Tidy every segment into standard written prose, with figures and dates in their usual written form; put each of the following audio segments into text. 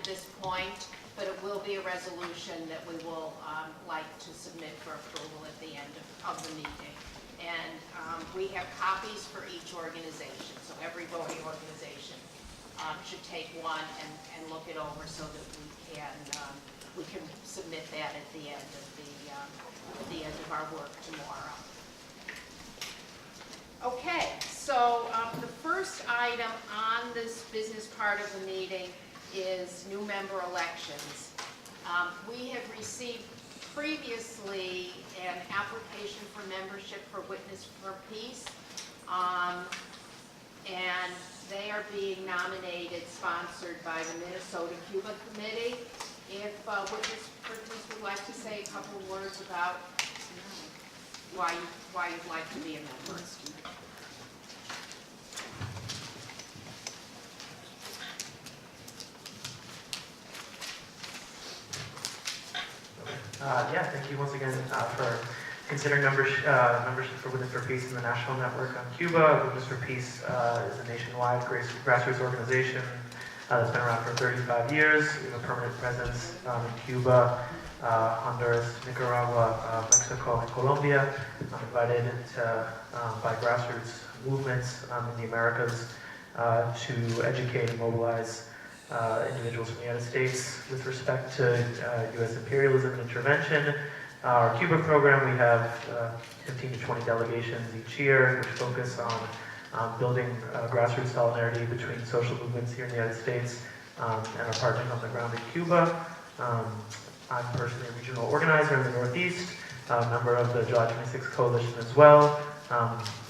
this point, but it will be a resolution that we will like to submit for approval at the end of the meeting. And we have copies for each organization, so every voting organization should take one and look it over so that we can submit that at the end of our work tomorrow. Okay, so the first item on this business part of the meeting is new member elections. We have received previously an application for membership for Witness for Peace, and they are being nominated, sponsored by the Minnesota Cuba Committee. If Witness for Peace would like to say a couple of words about why you'd like to be a member. Yeah, thank you once again for considering membership for Witness for Peace in the National Network on Cuba. Witness for Peace is a nationwide grassroots organization that's been around for 35 years. We have a permanent presence in Cuba, Honduras, Nicaragua, Mexico, and Colombia. I'm invited by grassroots movements in the Americas to educate and mobilize individuals from the United States with respect to U.S. imperialism and intervention. Our Cuba program, we have 15 to 20 delegations each year, which focus on building grassroots solidarity between social movements here in the United States and our partners on the ground in Cuba. I'm personally a regional organizer in the Northeast, a member of the July 26 Coalition as well.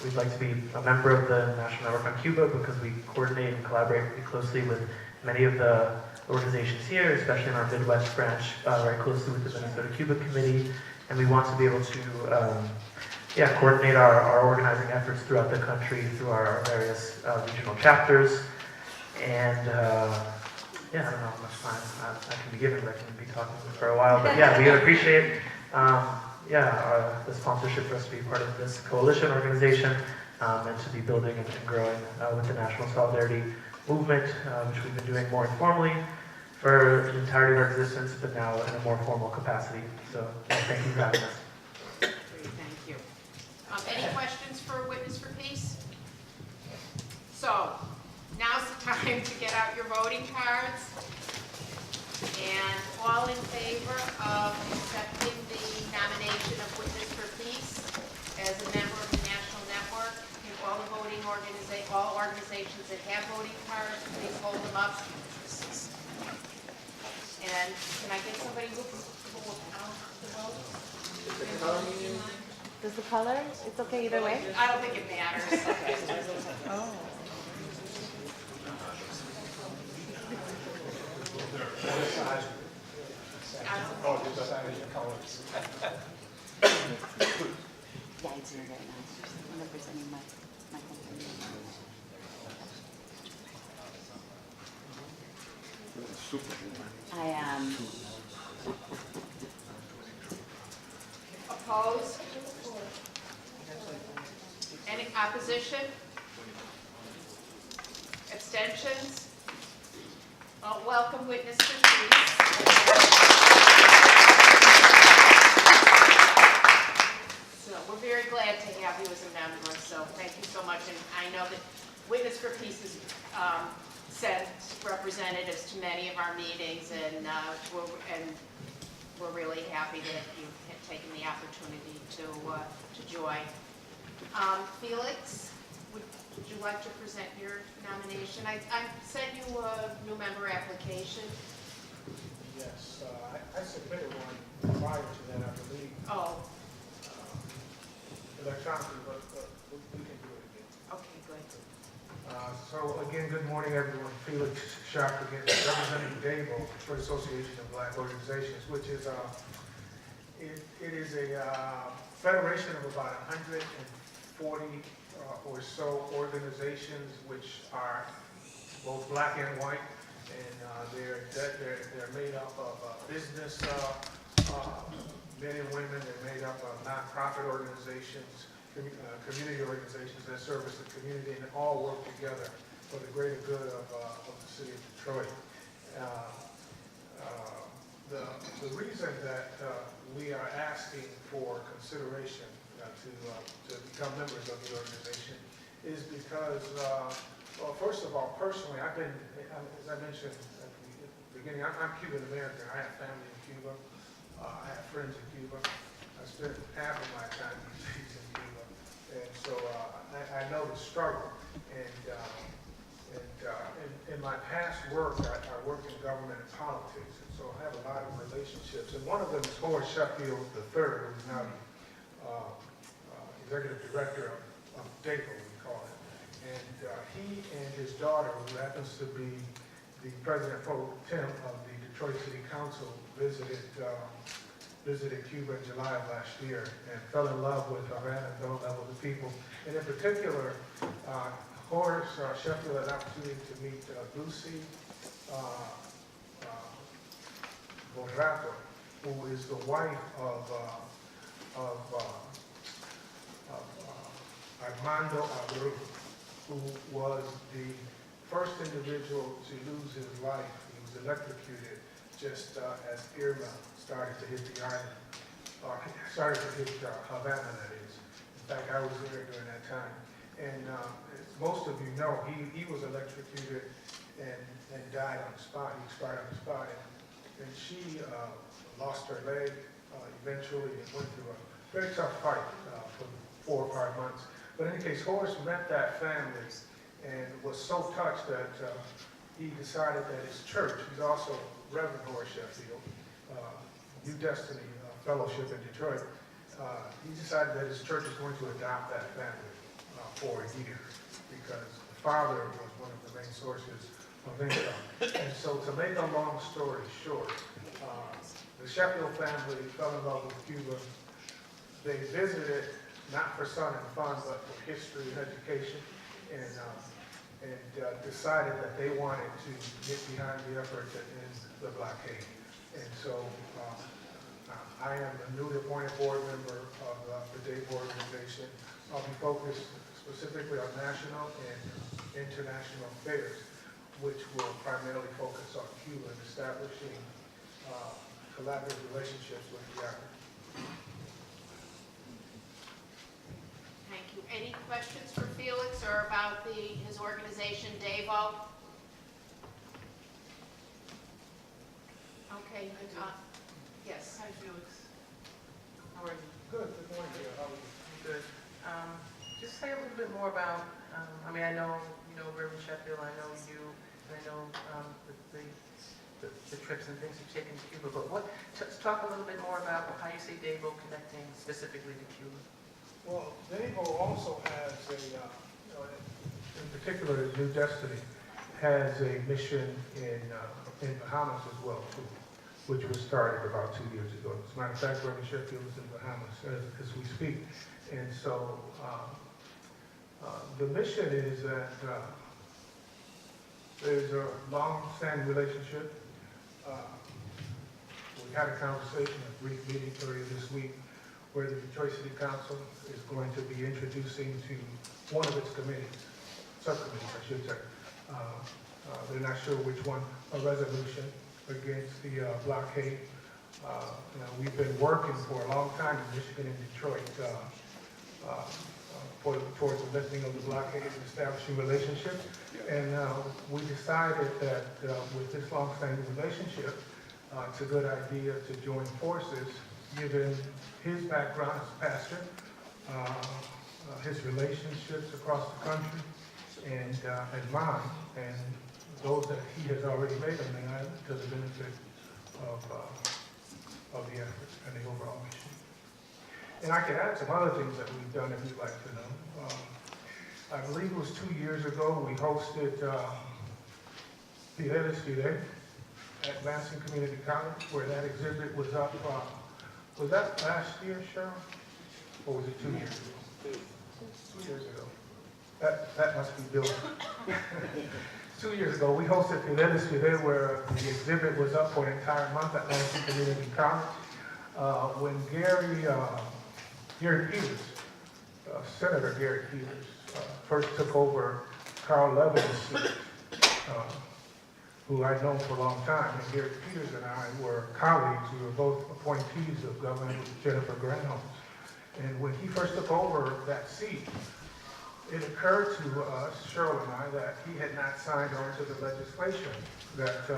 We'd like to be a member of the National Network on Cuba because we coordinate and collaborate really closely with many of the organizations here, especially in our Midwest branch, very closely with the Minnesota Cuba Committee, and we want to be able to coordinate our organizing efforts throughout the country through our various regional chapters. And I don't know how much time I can be given, but I can be talking for a while. But yeah, we would appreciate the sponsorship for us to be part of this coalition organization and to be building and growing with the National Solidarity Movement, which we've been doing more informally for the entirety of our existence, but now in a more formal capacity. So thank you for having us. Great, thank you. Any questions for Witness for Peace? So now's the time to get out your voting cards. And all in favor of accepting the nomination of Witness for Peace as a member of the National Network, all organizations that have voting cards, please hold them up. And can I get somebody who will count the vote? Does the color? It's okay either way? I don't think it matters. Okay. Oh. Yeah, it's very nice. I'm representing my company. I am. Opposed? Any opposition? Abstentions? Well, welcome, Witness for Peace. So we're very glad to have you as a member, so thank you so much. And I know that Witness for Peace has sent representatives to many of our meetings, and we're really happy that you've taken the opportunity to join. Felix, would you like to present your nomination? I sent you a new member application. Yes, I submitted one prior to that, I believe. Oh, Electronically, but we can do it again. okay, good. So again, good morning, everyone. Felix Sharp again, representing DABO for the Association of Black Organizations, which is it is a federation of about 140 or so organizations, which are both black and white, and they're made up of business men and women. They're made up of nonprofit organizations, community organizations that service the community, and all work together for the greater good of the city of Detroit. the reason that we are asking for consideration to become members of the organization is because, well, first of all, personally, I've been, as I mentioned at the beginning, I'm Cuban American. I have family in Cuba. I have friends in Cuba. I spent half of my time in Cuba, and so I know the struggle. And in my past work, I worked in government and politics, and so I have a lot of relationships. And one of them is Horace Sheffield III, who's now executive director of DACO, we call it. And he and his daughter, who happens to be the president pro tem of the Detroit City Council, visited Cuba in July of last year and fell in love with Havana, fell in love with the people. And in particular, Horace Sheffield had an opportunity to meet Lucy Borrato, who is the wife of Armando Abreu, who was the first individual to lose his life. He was electrocuted just as Irma started to hit the island, started to hit Havana, that is. In fact, I was there during that time. And as most of you know, he was electrocuted and died on the spot. He expired on the spot. And she lost her leg eventually and went through a very tough fight for 4 or 5 months. But in any case, Horace met that family and was so touched that he decided that his church, he's also Reverend Horace Sheffield, New Destiny Fellowship in Detroit, he decided that his church is going to adopt that family for a year because the father was one of the main sources of income. And so to make a long story short, the Sheffield family fell in love with Cuba. They visited not for sun and fun, but for history and education, and decided that they wanted to get behind the effort to end the blockade. And so I am a newly appointed board member of the DACO organization. I'll be focused specifically on national and international affairs, which will primarily focus on Cuba and establishing collaborative relationships with the island. Thank you. Any questions for Felix or about his organization, DAVO? Okay, yes. Hi, Felix. How are you? Good morning, Gail. How are you? Good. Just say a little bit more about, I mean, I know, you know, Reverend Sheffield, I know you, and I know the trips and things you've taken to Cuba, but talk a little bit more about how you see DAVO connecting specifically to Cuba. Well, DAVO also has in particular, New Destiny has a mission in Bahamas as well, too, which was started about 2 years ago. As a matter of fact, Reverend Sheffield is in Bahamas as we speak. And so the mission is that there's a long-standing relationship. We had a conversation, a brief meeting earlier this week, where the Detroit City Council is going to be introducing to one of its committees, subcommittees, I should say. They're not sure which one, a resolution against the blockade. We've been working for a long time in Michigan and Detroit towards the lifting of the blockade and establishing relationships. And we decided that with this long-standing relationship, it's a good idea to join forces, given his background as pastor, his relationships across the country, and mine, and those that he has already made on the island to the benefit of the effort and the overall mission. And I could add some other things that we've done if you'd like to know. I believe it was 2 years ago, we hosted Fidelis Fide at Lansing Community College, where that exhibit was up. Was that last year, Cheryl? Or was it 2 years ago? 2 years ago. That must be Bill. 2 years ago, we hosted Fidelis Fide, where the exhibit was up for an entire month at Lansing Community College. When Gary Peters, Senator Gary Peters, first took over Carl Levin's seat, who I'd known for a long time. And Gary Peters and I were colleagues. We were both appointees of Governor Jennifer Granholm. And when he first took over that seat, it occurred to us, Cheryl and I, that he had not signed on to the legislation that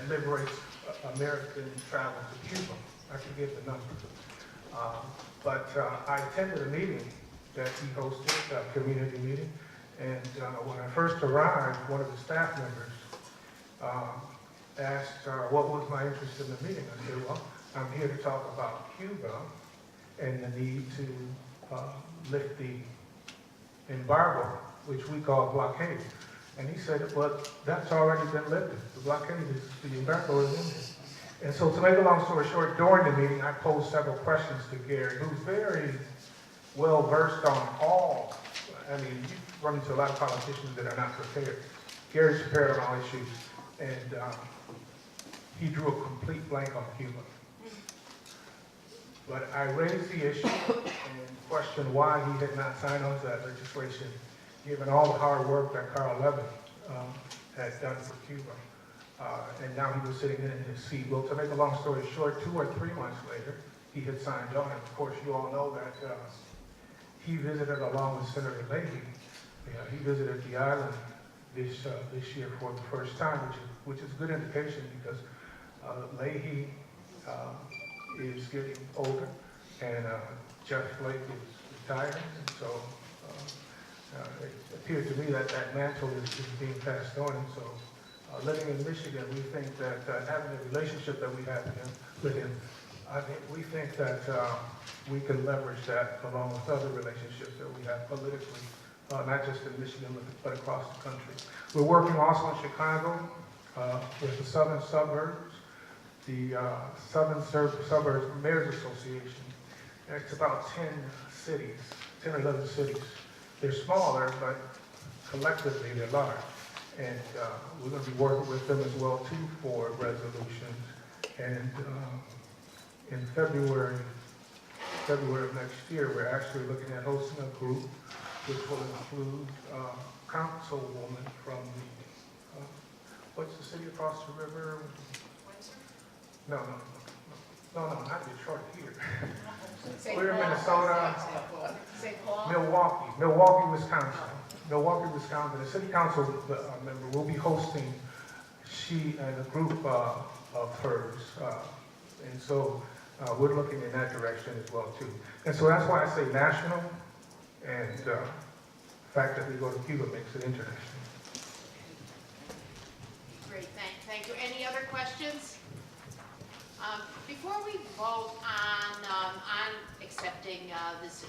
liberates American travel to Cuba. I forget the number. But I attended a meeting that he hosted, a community meeting, and when I first arrived, one of the staff members asked what was my interest in the meeting. I said, well, I'm here to talk about Cuba and the need to lift the embargo, which we call blockade. And he said, well, that's already been lifted. The blockade is, the embargo is in there. And so to make a long story short, during the meeting, I posed several questions to Gary, who's very well versed on all, I mean, you run into a lot of politicians that are not prepared. Gary's prepared on all issues, and he drew a complete blank on Cuba. But I raised the issue and questioned why he had not signed on to that legislation, given all the hard work that Carl Levin had done for Cuba. And now he was sitting in his seat. Well, to make a long story short, 2 or 3 months later, he had signed on. And of course, you all know that he visited along with Senator Leahy. He visited the island this year for the first time, which is a good indication because Leahy is getting older, and Jeff Flake is retiring, and so it appears to me that that mantle is being passed on. And so, living in Michigan, we think that having the relationship that we have with him, I think we think that we can leverage that along with other relationships that we have politically, not just in Michigan, but across the country. We're working also in Chicago with the Southern Suburbs, the Southern Suburbs Mayors Association. And it's about 10 cities, 10 or 11 cities. They're smaller, but collectively they're large. And we're going to be working with them as well, too, for resolutions. And in February of next year, we're actually looking at hosting a group which will include councilwoman from the, what's the city across the river? No, not Detroit, here. We're in Minnesota. St. Paul? Milwaukee, Wisconsin. The city council member will be hosting, she and a group of hers. And so we're looking in that direction as well, too. And so that's why I say national, and the fact that we go to Cuba makes it international. Great, thank you. Any other questions? Before we vote on accepting this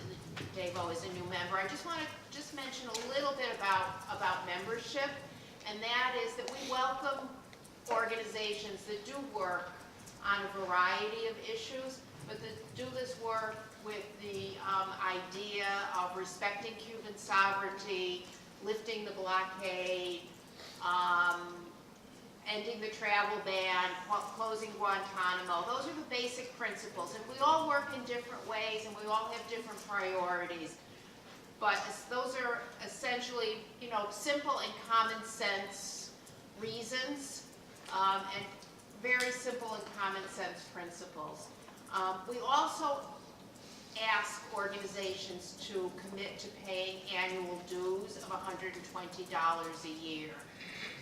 Davo as a new member, I just want to mention a little bit about membership, and that is that we welcome organizations that do work on a variety of issues, but that do this work with the idea of respecting Cuban sovereignty, lifting the blockade, ending the travel ban, closing Guantanamo. Those are the basic principles. And we all work in different ways, and we all have different priorities. But those are essentially, simple and common sense reasons, and very simple and common sense principles. We also ask organizations to commit to paying annual dues of $120 a year.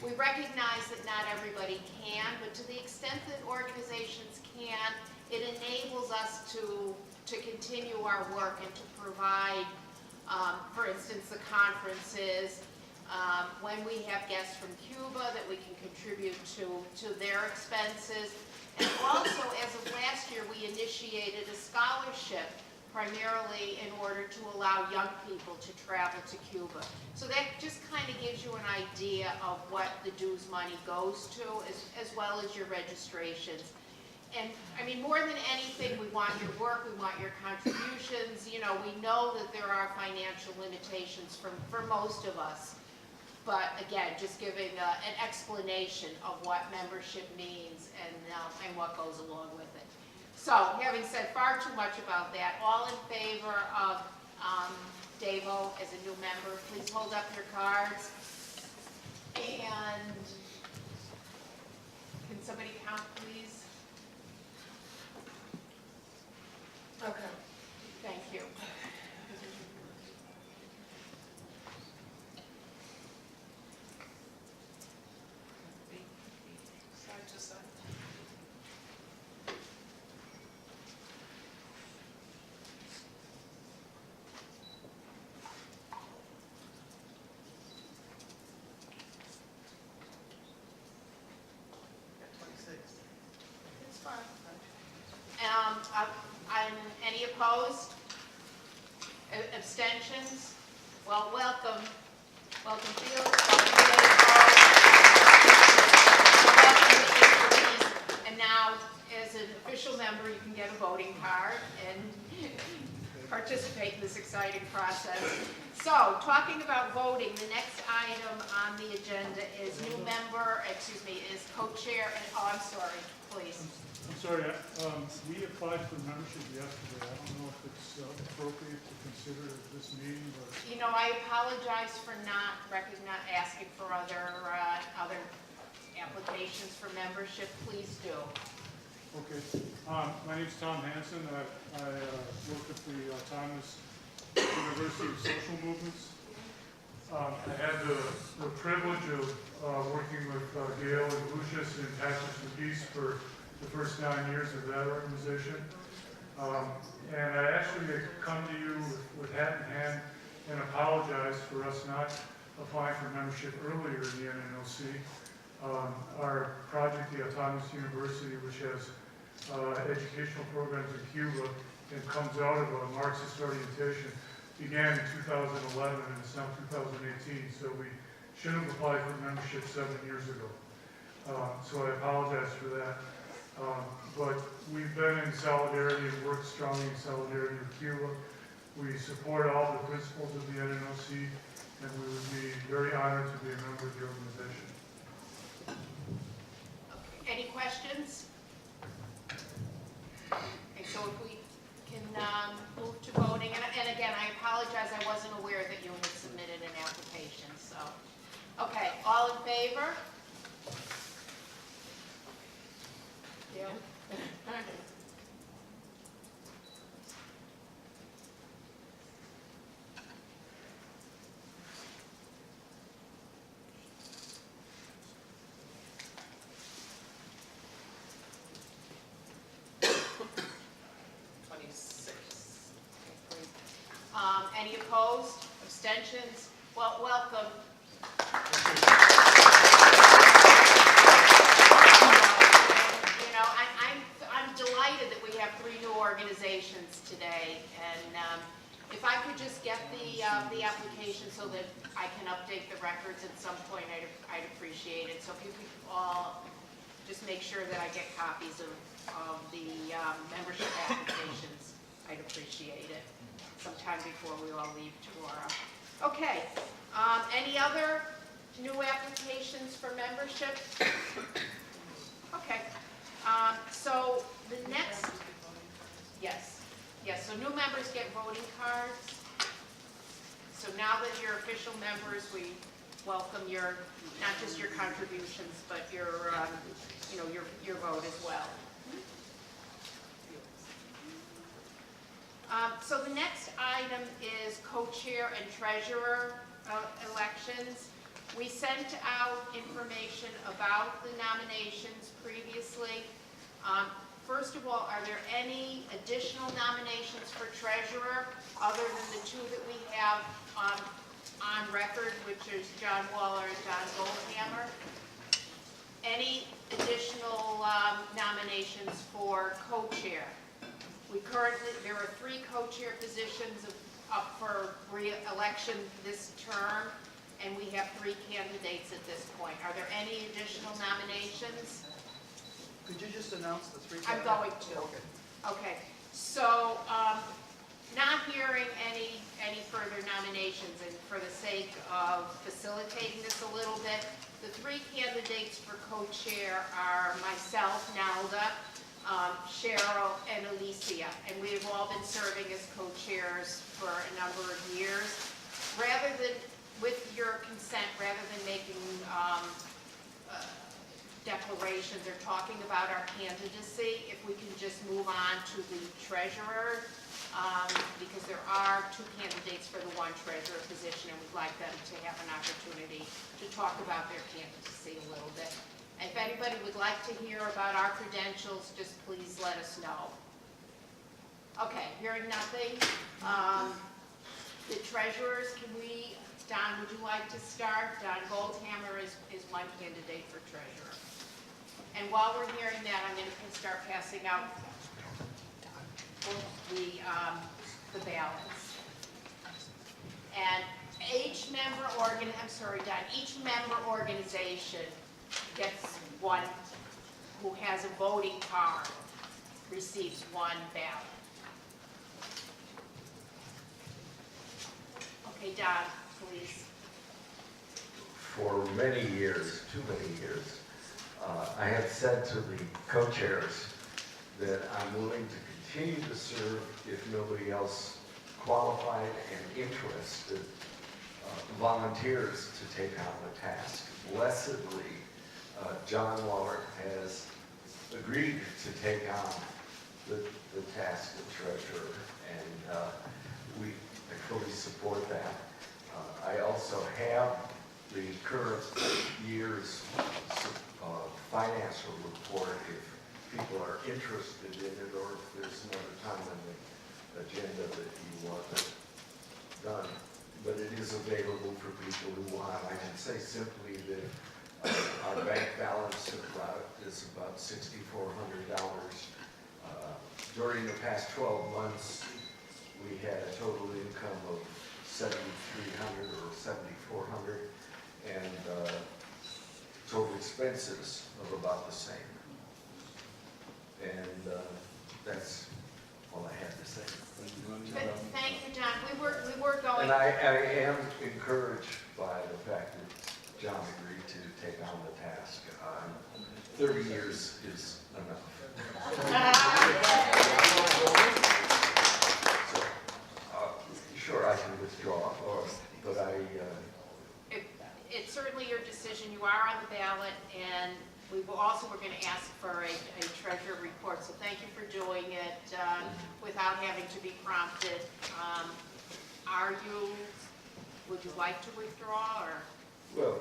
We recognize that not everybody can, but to the extent that organizations can, it enables us to continue our work and to provide, for instance, the conferences, when we have guests from Cuba, that we can contribute to their expenses. And also, as of last year, we initiated a scholarship primarily in order to allow young people to travel to Cuba. So that just kind of gives you an idea of what the dues money goes to, as well as your registrations. And I mean, more than anything, we want your work, we want your contributions. We know that there are financial limitations for most of us. But again, just giving an explanation of what membership means and what goes along with it. So, having said far too much about that, all in favor of Davo as a new member, please hold up your cards. And can somebody count, please? Okay. Thank you. Side to side. Got 26. It's fine. Any opposed? Abstentions? Well, welcome. Welcome, Felix. Welcome, Dave. Welcome, and now, as an official member, you can get a voting card and participate in this exciting process. So, talking about voting, the next item on the agenda is is co-chair, and, I'm sorry, please. I'm sorry, we applied for membership yesterday. I don't know if it's appropriate to consider at this meeting, but You know, I apologize for not asking for other applications for membership. Please do. okay. My name's Tom Hansen. I work at the Autonomous University of Social Movements. I had the privilege of working with Gail and Lucius and Taxes for Peace for the first 9 years of that organization. And I actually had come to you with hat in hand and apologize for us not applying for membership earlier in the NNOC. Our project, the Autonomous University, which has educational programs in Cuba and comes out of a Marxist orientation, began in 2011 and it's now 2018, so we should have applied for membership 7 years ago. So I apologize for that. But we've been in solidarity and worked strongly in solidarity with Cuba. We support all the principles of the NNOC, and we would be very honored to be a member of the organization. Okay. Any questions? Okay, so if we can move to voting, and again, I apologize, I wasn't aware that you had submitted an application, so. Okay, all in favor? Yeah. Any opposed? Abstentions? Well, welcome. You know, I'm delighted that we have 3 new organizations today, and if I could just get the application so that I can update the records at some point, I'd appreciate it. So if you could all just make sure that I get copies of the membership applications, I'd appreciate it sometime before we all leave tomorrow. Okay, any other new applications for membership? Okay, so the next, yes, so new members get voting cards. So now that you're official members, we welcome your, not just your contributions, but your, your vote as well. So the next item is co-chair and treasurer elections. We sent out information about the nominations previously. First of all, are there any additional nominations for treasurer other than the 2 that we have on record, which is John Waller and Don Goldhammer? Any additional nominations for co-chair? There are 3 co-chair positions up for re-election this term, and we have 3 candidates at this point. Are there any additional nominations? Could you just announce the 3? I'm going to. Okay. Okay, so not hearing any further nominations, and for the sake of facilitating this a little bit, the 3 candidates for co-chair are myself, Nalda, Cheryl, and Alicia, and we have all been serving as co-chairs for a number of years. Rather than with your consent, rather than making declarations or talking about our candidacy, if we can just move on to the treasurer, because there are two candidates for the one treasurer position, and we'd like them to have an opportunity to talk about their candidacy a little bit. If anybody would like to hear about our credentials, just please let us know. Okay, hearing nothing. The treasurers, Don, would you like to start? Don Goldhammer is one candidate for treasurer. And while we're hearing that, I'm going to start passing out the ballots. And each member organization gets one, who has a voting card, receives one ballot. Okay, Don, please. For many years, too many years, I have said to the co-chairs that I'm willing to continue to serve if nobody else qualified and interested volunteers to take on the task. Blessedly, John Waller has agreed to take on the task of treasurer, and I fully support that. I also have the current year's financial report if people are interested in it, or if there's another time on the agenda that you want it done. But it is available for people who want. I can say simply that our bank balance is about $6,400. During the past 12 months, we had a total income of $7,300 or $7,400, and total expenses of about the same. And that's all I had to say. But thank you, John. We were going. And I am encouraged by the fact that John agreed to take on the task. 30 years is enough. So, sure, I can withdraw, but It's certainly your decision. You are on the ballot, and we're going to ask for a treasurer report. So thank you for doing it without having to be prompted. Would you like to withdraw, or? well.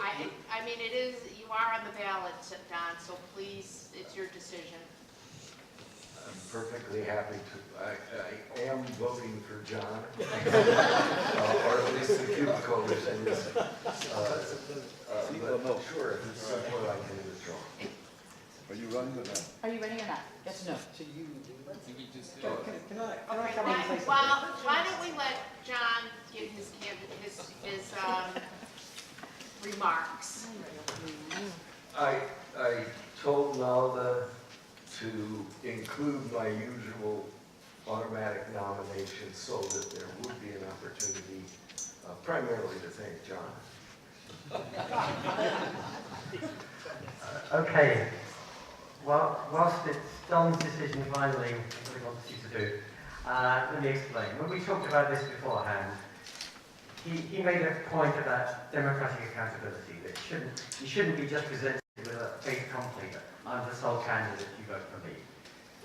I mean, you are on the ballot, Don, so please, it's your decision. I'm perfectly happy to. I am voting for John, or at least the Cuba Coalition is. But sure, if it's simple, I can withdraw. Are you running or not? Are you ready or not? Yes or no? So you, Can I Okay, come in and say something? well, why don't we let John give his remarks? I told Nalda to include my usual automatic nomination so that there would be an opportunity, primarily to thank John. Okay. Well, whilst it's Don's decision finally, what he wants you to do, let me explain. When we talked about this beforehand, he made a point about democratic accountability, that you shouldn't be just presented with a fait accompli, I'm the sole candidate, you vote for me.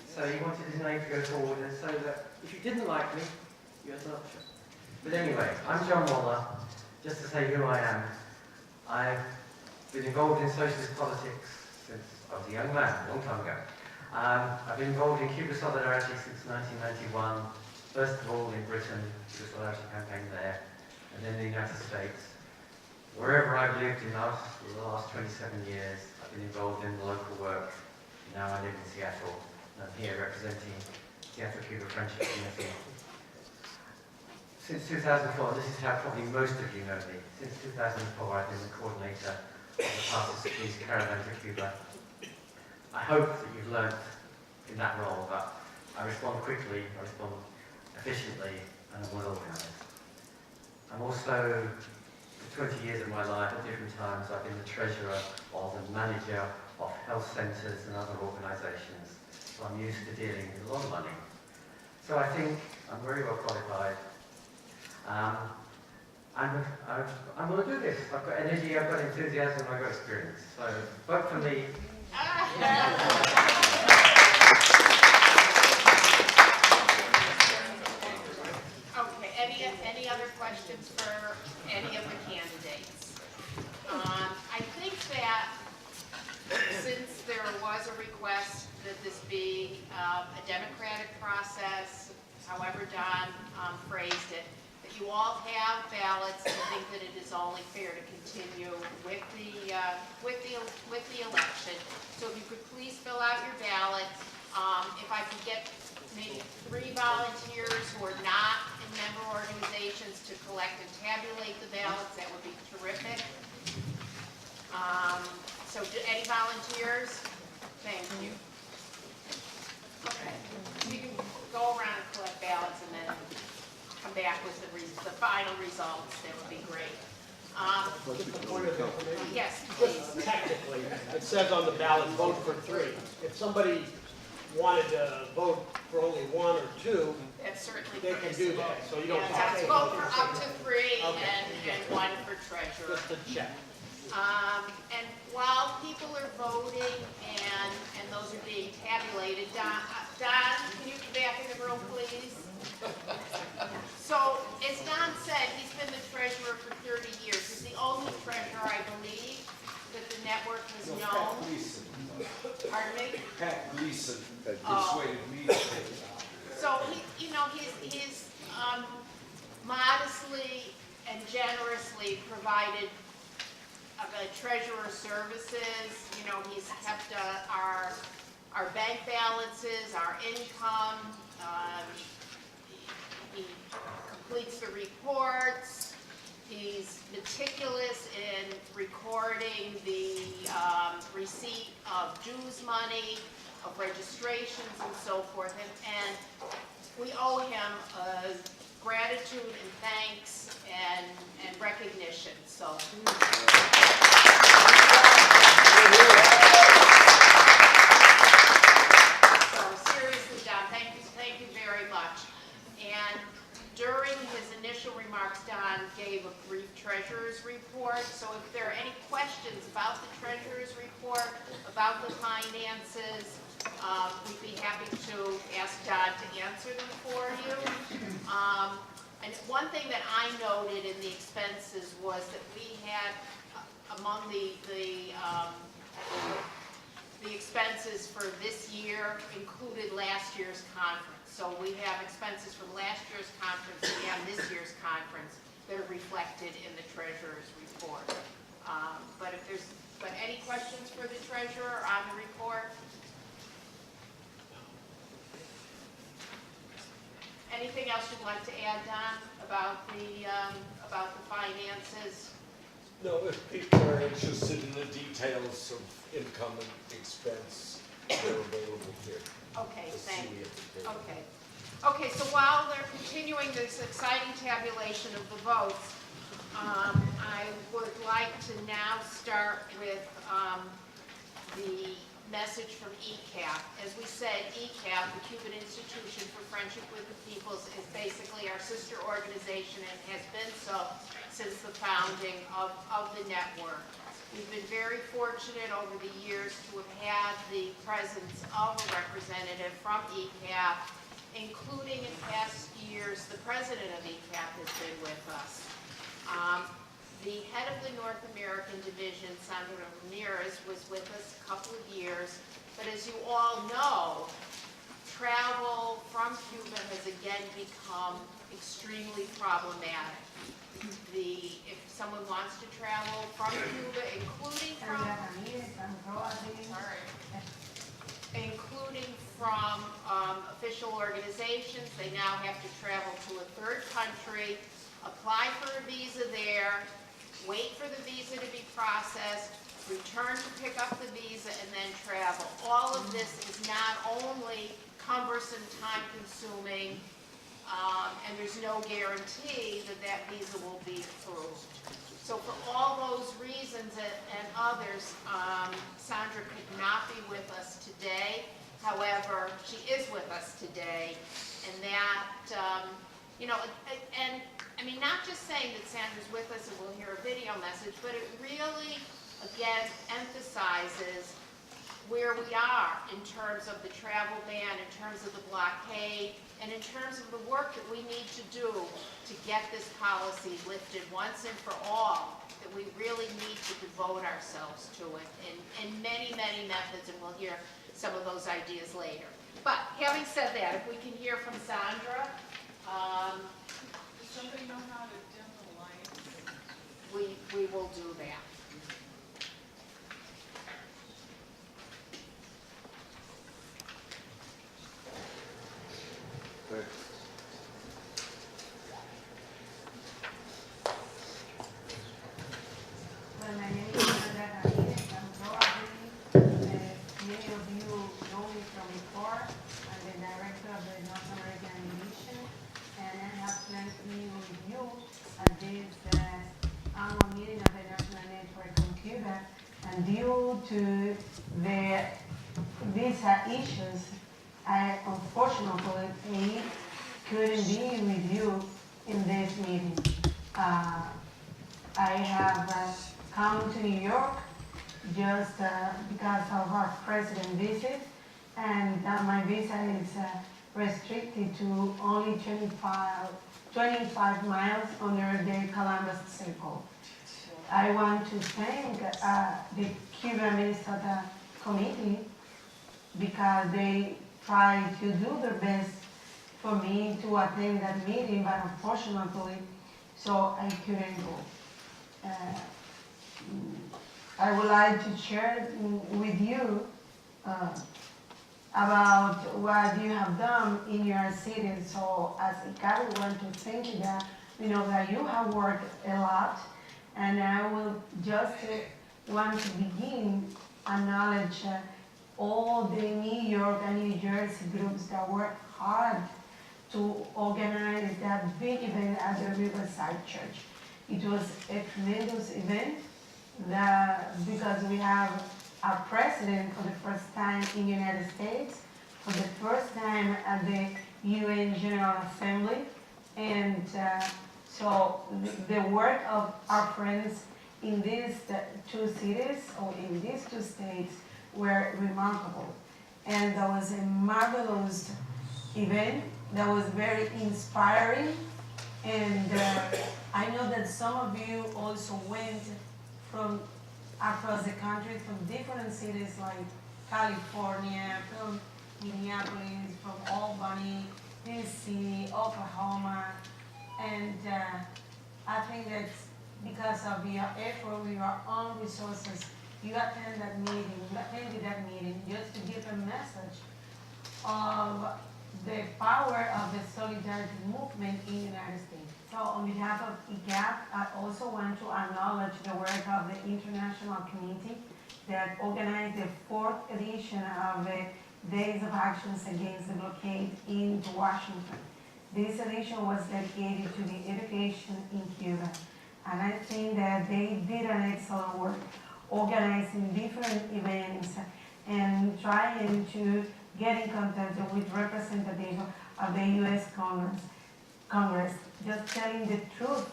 So he wanted his name to go forward, and so that if you didn't like me, you had an option. But anyway, I'm John Waller. Just to say who I am, I've been involved in socialist politics since I was a young man, a long time ago. I've been involved in Cuba Solidarity since 1991, first of all in Britain, Cuba Solidarity campaign there, and then in the United States. Wherever I've lived in the last 27 years, I've been involved in local work. Now I live in Seattle, and I'm here representing Seattle-Cuba Friendship Community. Since 2004, this is how probably most of you know me, since 2004 I've been the coordinator of the Party's Peace Caravan to Cuba. I hope that you've learnt in that role that I respond quickly, I respond efficiently, and I'm well organised. I'm also, for 20 years of my life, at different times, I've been the treasurer or the manager of health centres and other organisations, so I'm used to dealing with a lot of money. So I think I'm very well qualified. I'm going to do this. I've got energy, I've got enthusiasm, I've got experience. So vote for me. Okay, any other questions for any of the candidates? I think that since there was a request that this be a democratic process, however Don phrased it, that you all have ballots, I think that it is only fair to continue with the election. So if you could please fill out your ballot. If I could get maybe 3 volunteers who are not in member organizations to collect and tabulate the ballots, that would be terrific. So any volunteers? Thank you. Okay, you can go around and collect ballots and then come back with the final results. That would be great. Point of information. Yes, please. Just technically, it says on the ballot, vote for 3. If somebody wanted to vote for only 1 or 2, That's certainly they can do permissible. that, so you don't Yeah, have let's to vote for up to 3 Okay. and 1 for treasurer. just to check. And while people are voting and those are being tabulated, Don, can you come back in the room, please? So, as Don said, he's been the treasurer for 30 years. He's the only treasurer, I believe, that the network has known. Gleason. Pardon me? Pat Gleason that Oh. persuaded me to take it on. So he's modestly and generously provided treasurer services. He's kept our bank balances, our income. He completes the reports. He's meticulous in recording the receipt of dues money, of registrations and so forth. And we owe him gratitude and thanks and recognition. So. Seriously, Don, thank you very much. And during his initial remarks, Don gave a brief treasurer's report. So if there are any questions about the treasurer's report, about the finances, we'd be happy to ask Don to answer them for you. And one thing that I noted in the expenses was that we had among the expenses for this year included last year's conference. So we have expenses from last year's conference and this year's conference that are reflected in the treasurer's report. But any questions for the treasurer on the report? Anything else you'd like to add, Don, about the finances? No, if people are interested in the details of income and expense, they're available here. Okay, to thank see you. at the table. Okay, so while they're continuing this exciting tabulation of the votes, I would like to now start with the message from ICAP. As we said, ICAP, the Cuban Institution for Friendship with the Peoples, is basically our sister organization and has been so since the founding of the network. We've been very fortunate over the years to have had the presence of a representative from ICAP, including in past years, the president of ICAP has been with us. The head of the North American division, Sandra Ramirez, was with us a couple of years, but as you all know, travel from Cuba has again become extremely problematic. If someone wants to travel from Cuba, including from official organizations, they now have to travel to a third country, apply for a visa there, wait for the visa to be processed, return to pick up the visa, and then travel. All of this is not only cumbersome, time-consuming, and there's no guarantee that that visa will be approved. So for all those reasons and others, Sandra could not be with us today. However, she is with us today, and that, and I mean, not just saying that Sandra's with us and we'll hear a video message, but it really, again, emphasizes where we are in terms of the travel ban, in terms of the blockade, and in terms of the work that we need to do to get this policy lifted once and for all, that we really need to devote ourselves to it in many, many methods, and we'll hear some of those ideas later. But having said that, if we can hear from Sandra, Does somebody know how to dim the lights? we will do that. Okay. Well, my name is Sandra Ramirez. I'm probably, many of you know me from before. I'm the director of the North American Division, and I have planned to meet with you at this annual meeting of the National Network on Cuba. And due to the visa issues, I unfortunately couldn't be with you in this meeting. I have come to New York just because of our president visit, and my visa is restricted to only 25 miles under the Columbus Circle. I want to thank the Cuba-Minnesota Committee because they tried to do their best for me to attend that meeting, but unfortunately, so I couldn't go. I would like to share with you about what you have done in your city. So as ICAP, we want to thank you that we know that you have worked a lot, and I will just want to begin acknowledge all the New York and New Jersey groups that worked hard to organize that big event at the Riverside Church. It was a tremendous event because we have our president for the first time in the United States, for the first time at the UN General Assembly, and so the work of our friends in these two cities or in these two states were remarkable. And that was a marvelous event that was very inspiring. And I know that some of you also went from across the country, from different cities like California, from Minneapolis, from Albany, DC, Oklahoma. And I think that because of your effort, your own resources, you attended that meeting just to give a message of the power of the solidarity movement in the United States. So on behalf of ICAP, I also want to acknowledge the work of the international community that organized the 4th edition of the Days of Actions Against the Blockade in Washington. This edition was dedicated to the education in Cuba. And I think that they did an excellent work organizing different events and trying to get in contact with representatives of the U.S. Congress, just telling the truth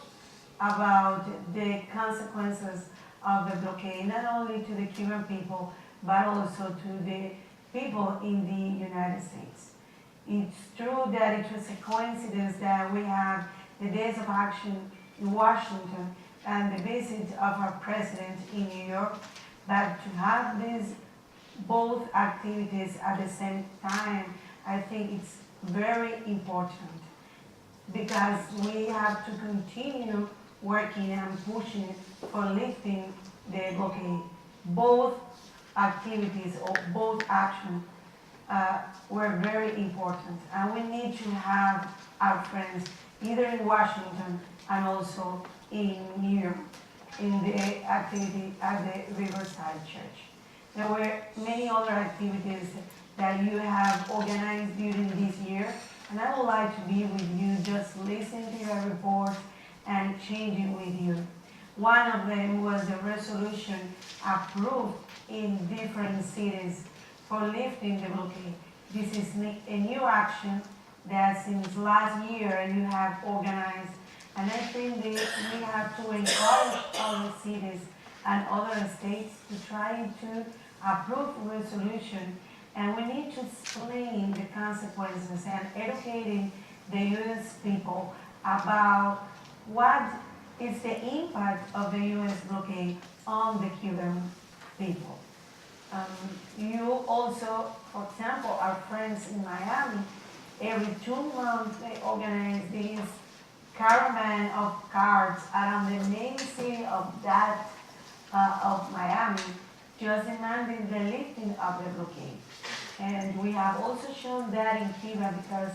about the consequences of the blockade, not only to the Cuban people, but also to the people in the United States. It's true that it was a coincidence that we have the Days of Action in Washington and the visit of our president in New York, but to have these both activities at the same time, I think it's very important because we have to continue working and pushing for lifting the blockade. Both activities or both actions were very important, and we need to have our friends either in Washington and also in New York in the activity at the Riverside Church. There were many other activities that you have organized during this year, and I would like to be with you, just listen to your reports and changing with you. One of them was a resolution approved in different cities for lifting the blockade. This is a new action that since last year you have organized, And I think that we have to encourage other cities and other states to try to approve resolution. And we need to explain the consequences and educating the U.S. people about what is the impact of the U.S. blockade on the Cuban people. You also, for example, our friends in Miami, every 2 months they organize these caravan of cars around the main city of Miami, just demanding the lifting of the blockade. And we have also shown that in Cuba because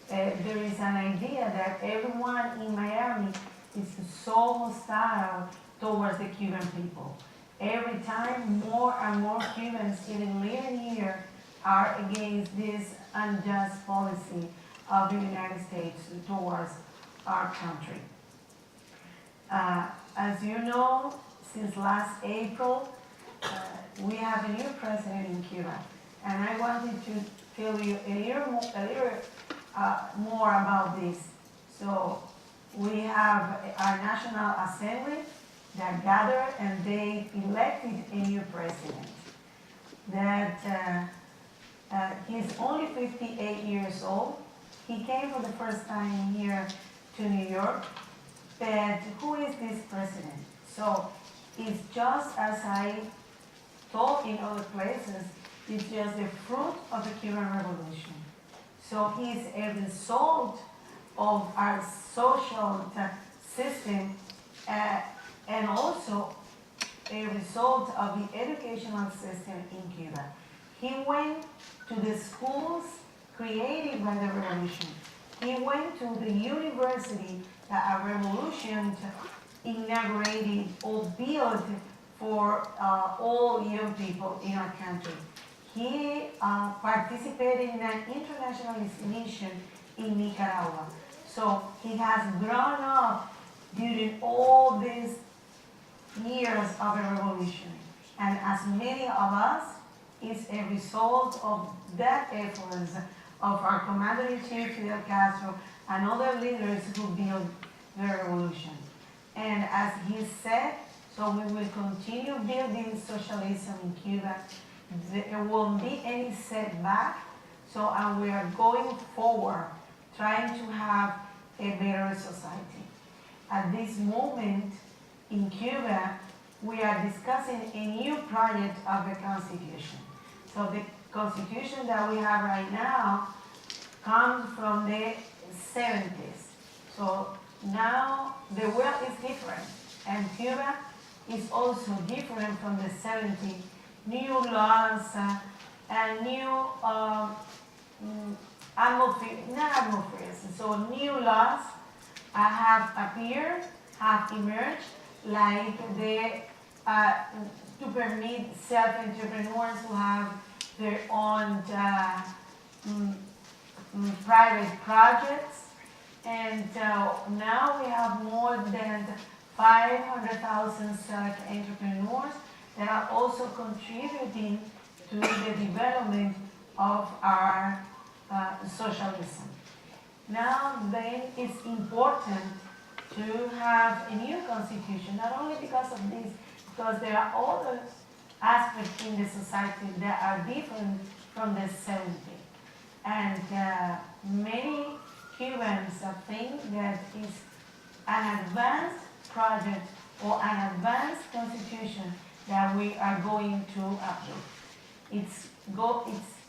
there is an idea that everyone in Miami is so hostile towards the Cuban people. Every time more and more Cubans even living here are against this unjust policy of the United States towards our country. As you know, since last April, we have a new president in Cuba. And I wanted to tell you a little more about this. So we have our National Assembly that gathered and they elected a new president. That he's only 58 years old. He came for the first time here to New York. But who is this president? So it's just as I told in other places, it's just the fruit of the Cuban Revolution. So he's a result of our social system and also a result of the educational system in Cuba. He went to the schools created by the revolution. He went to the university that a revolution inaugurated or built for all young people in our country. He participated in an internationalist mission in Nicaragua. So he has grown up during all these years of a revolution. And as many of us, is a result of that efforts of our Commander-in-Chief Fidel Castro and other leaders who built the revolution. And as he said, so we will continue building socialism in Cuba. There won't be any setback. So and we are going forward, trying to have a better society. At this moment in Cuba, we are discussing a new project of the Constitution. So the Constitution that we have right now comes from the 70s. So now the world is different, and Cuba is also different from the 70s. New laws and new atmospheres. So new laws have appeared, have emerged, like the to permit self-entrepreneurs who have their own private projects. And now we have more than 500,000 self-entrepreneurs that are also contributing to the development of our socialism. Now then it's important to have a new constitution, not only because of this, because there are other aspects in the society that are different from the 70s. And many Cubans think that it's an advanced project or an advanced constitution that we are going to approve. It's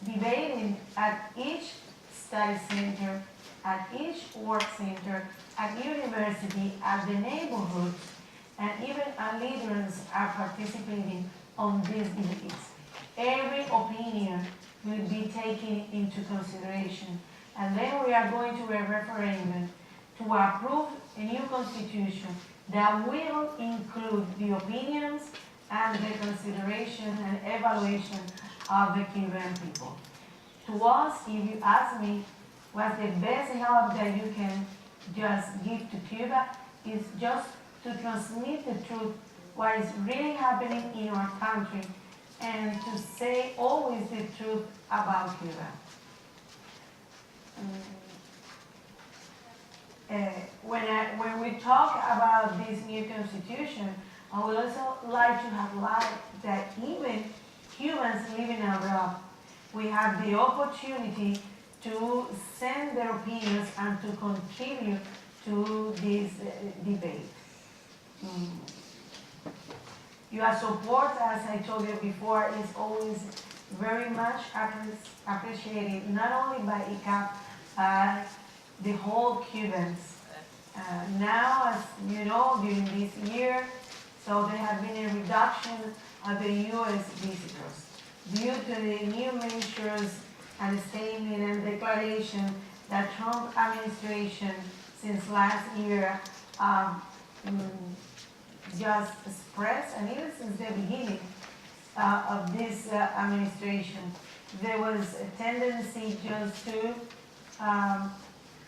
debated at each study center, at each work center, at university, at the neighborhoods, and even our leaders are participating on these debates. Every opinion will be taken into consideration, and then we are going to a referendum to approve a new constitution that will include the opinions and the consideration and evaluation of the Cuban people. To us, if you ask me, what's the best help that you can just give to Cuba is just to transmit the truth, what is really happening in our country, and to say always the truth about Cuba. when we talk about this new constitution, I would also like to highlight that even Cubans living abroad, we have the opportunity to send their opinions and to contribute to this debate. Your support, as I told you before, is always very much appreciated, not only by ICAP, but the whole Cubans. Now, as you know, during this year, so there has been a reduction of the U.S. visitors due to the new measures and statement and declaration that Trump administration since last year just expressed, and even since the beginning of this administration, there was a tendency just to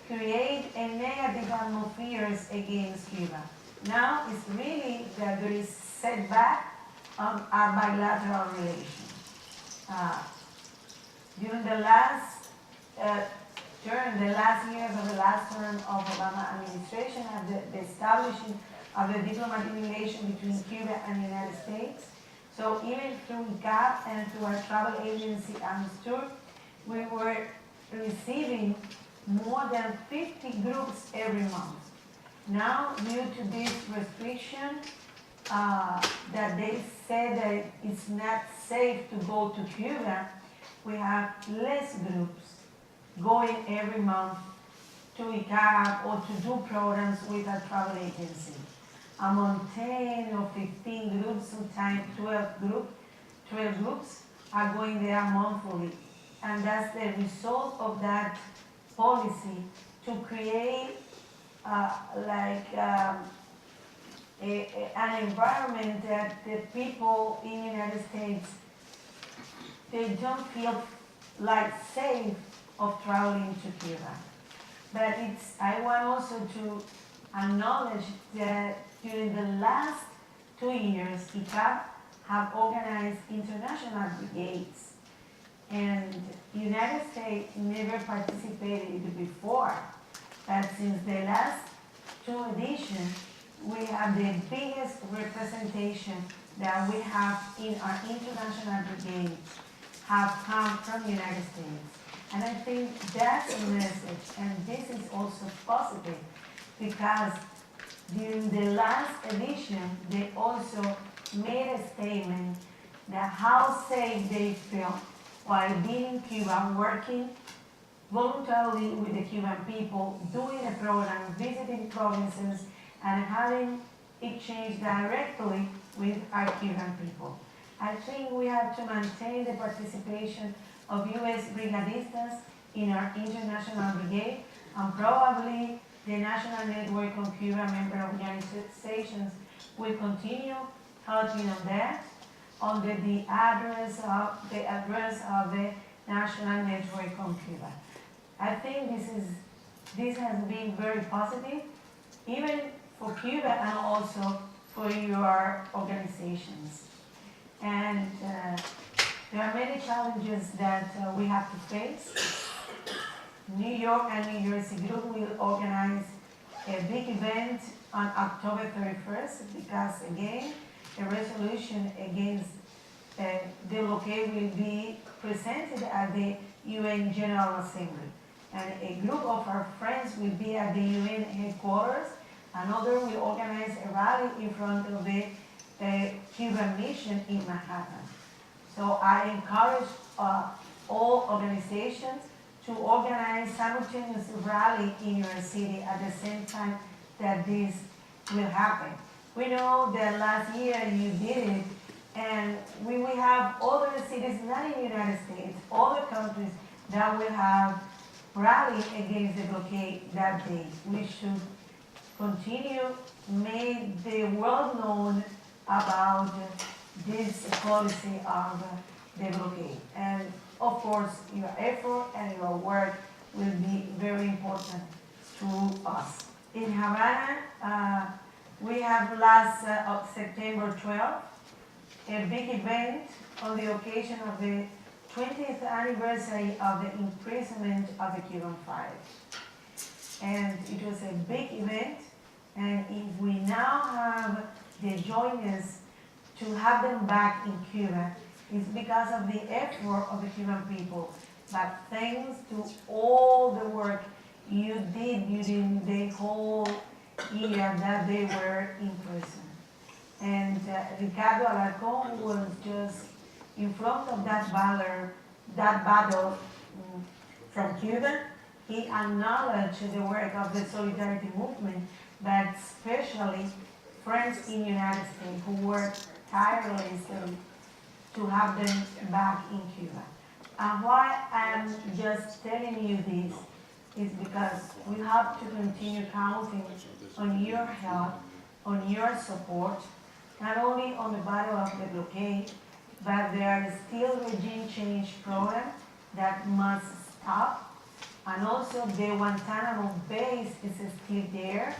create a negative atmosphere against Cuba. Now it's really that there is setback on our bilateral relations. During the last the last years of the last term of Obama administration, and the establishing of the diplomatic relation between Cuba and the United States. So even through ICAP and through our travel agency, AMSTUR, we were receiving more than 50 groups every month. Now, due to this restriction, that they said that it's not safe to go to Cuba, we have less groups going every month to ICAP or to do programs with our travel agency. Among 10 or 15 groups, sometimes 12 groups are going there monthly. And that's the result of that policy to create an environment that the people in the United States, they don't feel like safe of traveling to Cuba. But I want also to acknowledge that during the last 2 years, ICAP have organized international brigades. And the United States never participated before. But since the last 2 editions, we have the biggest representation that we have in our international brigades have come from the United States. And I think that's a message, and this is also positive, because during the last edition, they also made a statement that how safe they feel while being in Cuba, working voluntarily with the Cuban people, doing a program, visiting provinces, and having exchange directly with our Cuban people. I think we have to maintain the participation of U.S. brigadistas in our international brigade, and probably the National Network on Cuba member organizations will continue helping on that under the address of the National Network on Cuba. I think this has been very positive, even for Cuba and also for your organizations. And there are many challenges that we have to face. New York and New Jersey group will organize a big event on October 31st because, again, a resolution against the blockade will be presented at the UN General Assembly. And a group of our friends will be at the UN headquarters. Another will organize a rally in front of the Cuban mission in Manhattan. So I encourage all organizations to organize simultaneous rally in your city at the same time that this will happen. We know that last year you did it, and we will have other cities, not in the United States, other countries that will have rally against the blockade that day. We should continue make the world known about this policy of the blockade. And of course, your effort and your work will be very important to us. In Havana, we have last September 12th, a big event on the occasion of the 20th anniversary of the imprisonment of the Cuban Five. and it was a big event. And if we now have the joiners to have them back in Cuba, it's because of the effort of the Cuban people. But thanks to all the work you did during the whole year that they were in prison. And Ricardo Alarcón was just in front of that battle from Cuba. He acknowledged the work of the Solidarity Movement, but especially friends in the United States who worked tirelessly to have them back in Cuba. And why I'm just telling you this is because we have to continue counting on your help, on your support, not only on the battle of the blockade, but there is still regime change program that must stop. And also the Guantanamo base is still there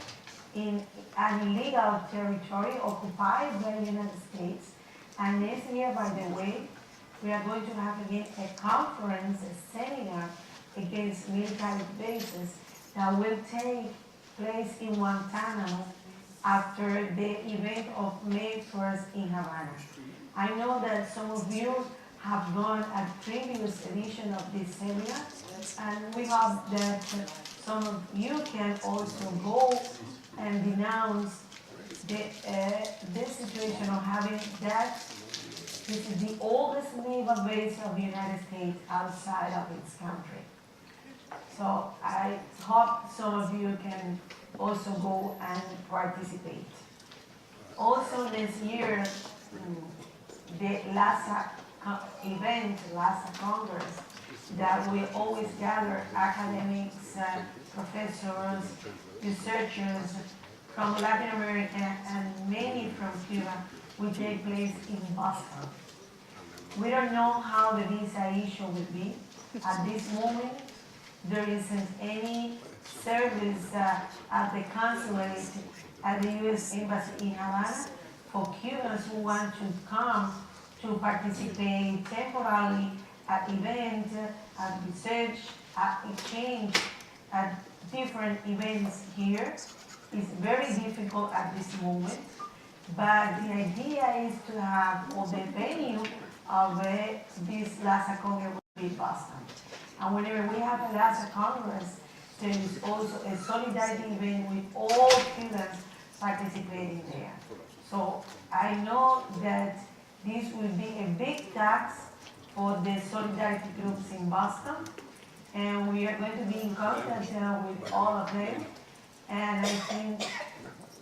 in an illegal territory occupied by the United States. And next year, by the way, we are going to have again a conference, a seminar against military bases that will take place in Guantanamo after the event of May 1st in Havana. I know that some of you have gone at previous edition of this seminar, and we hope that some of you can also go and denounce this situation of having that. This is the oldest naval base of the United States outside of its country. So I hope some of you can also go and participate. Also next year, the LASA event, LASA Congress, that will always gather academics, professors, researchers from Latin America and many from Cuba, will take place in Boston. We don't know how the visa issue will be. At this moment, there isn't any service at the consulate at the U.S. Embassy in Havana for Cubans who want to come to participate temporarily at events, at research, at exchange, at different events here. It's very difficult at this moment, but the idea is to have, or the venue of this LASA Congress will be Boston. And whenever we have a LASA Congress, there is also a solidarity event with all Cubans participating there. So I know that this will be a big task for the solidarity groups in Boston, and we are going to be in contact with all of them. And I think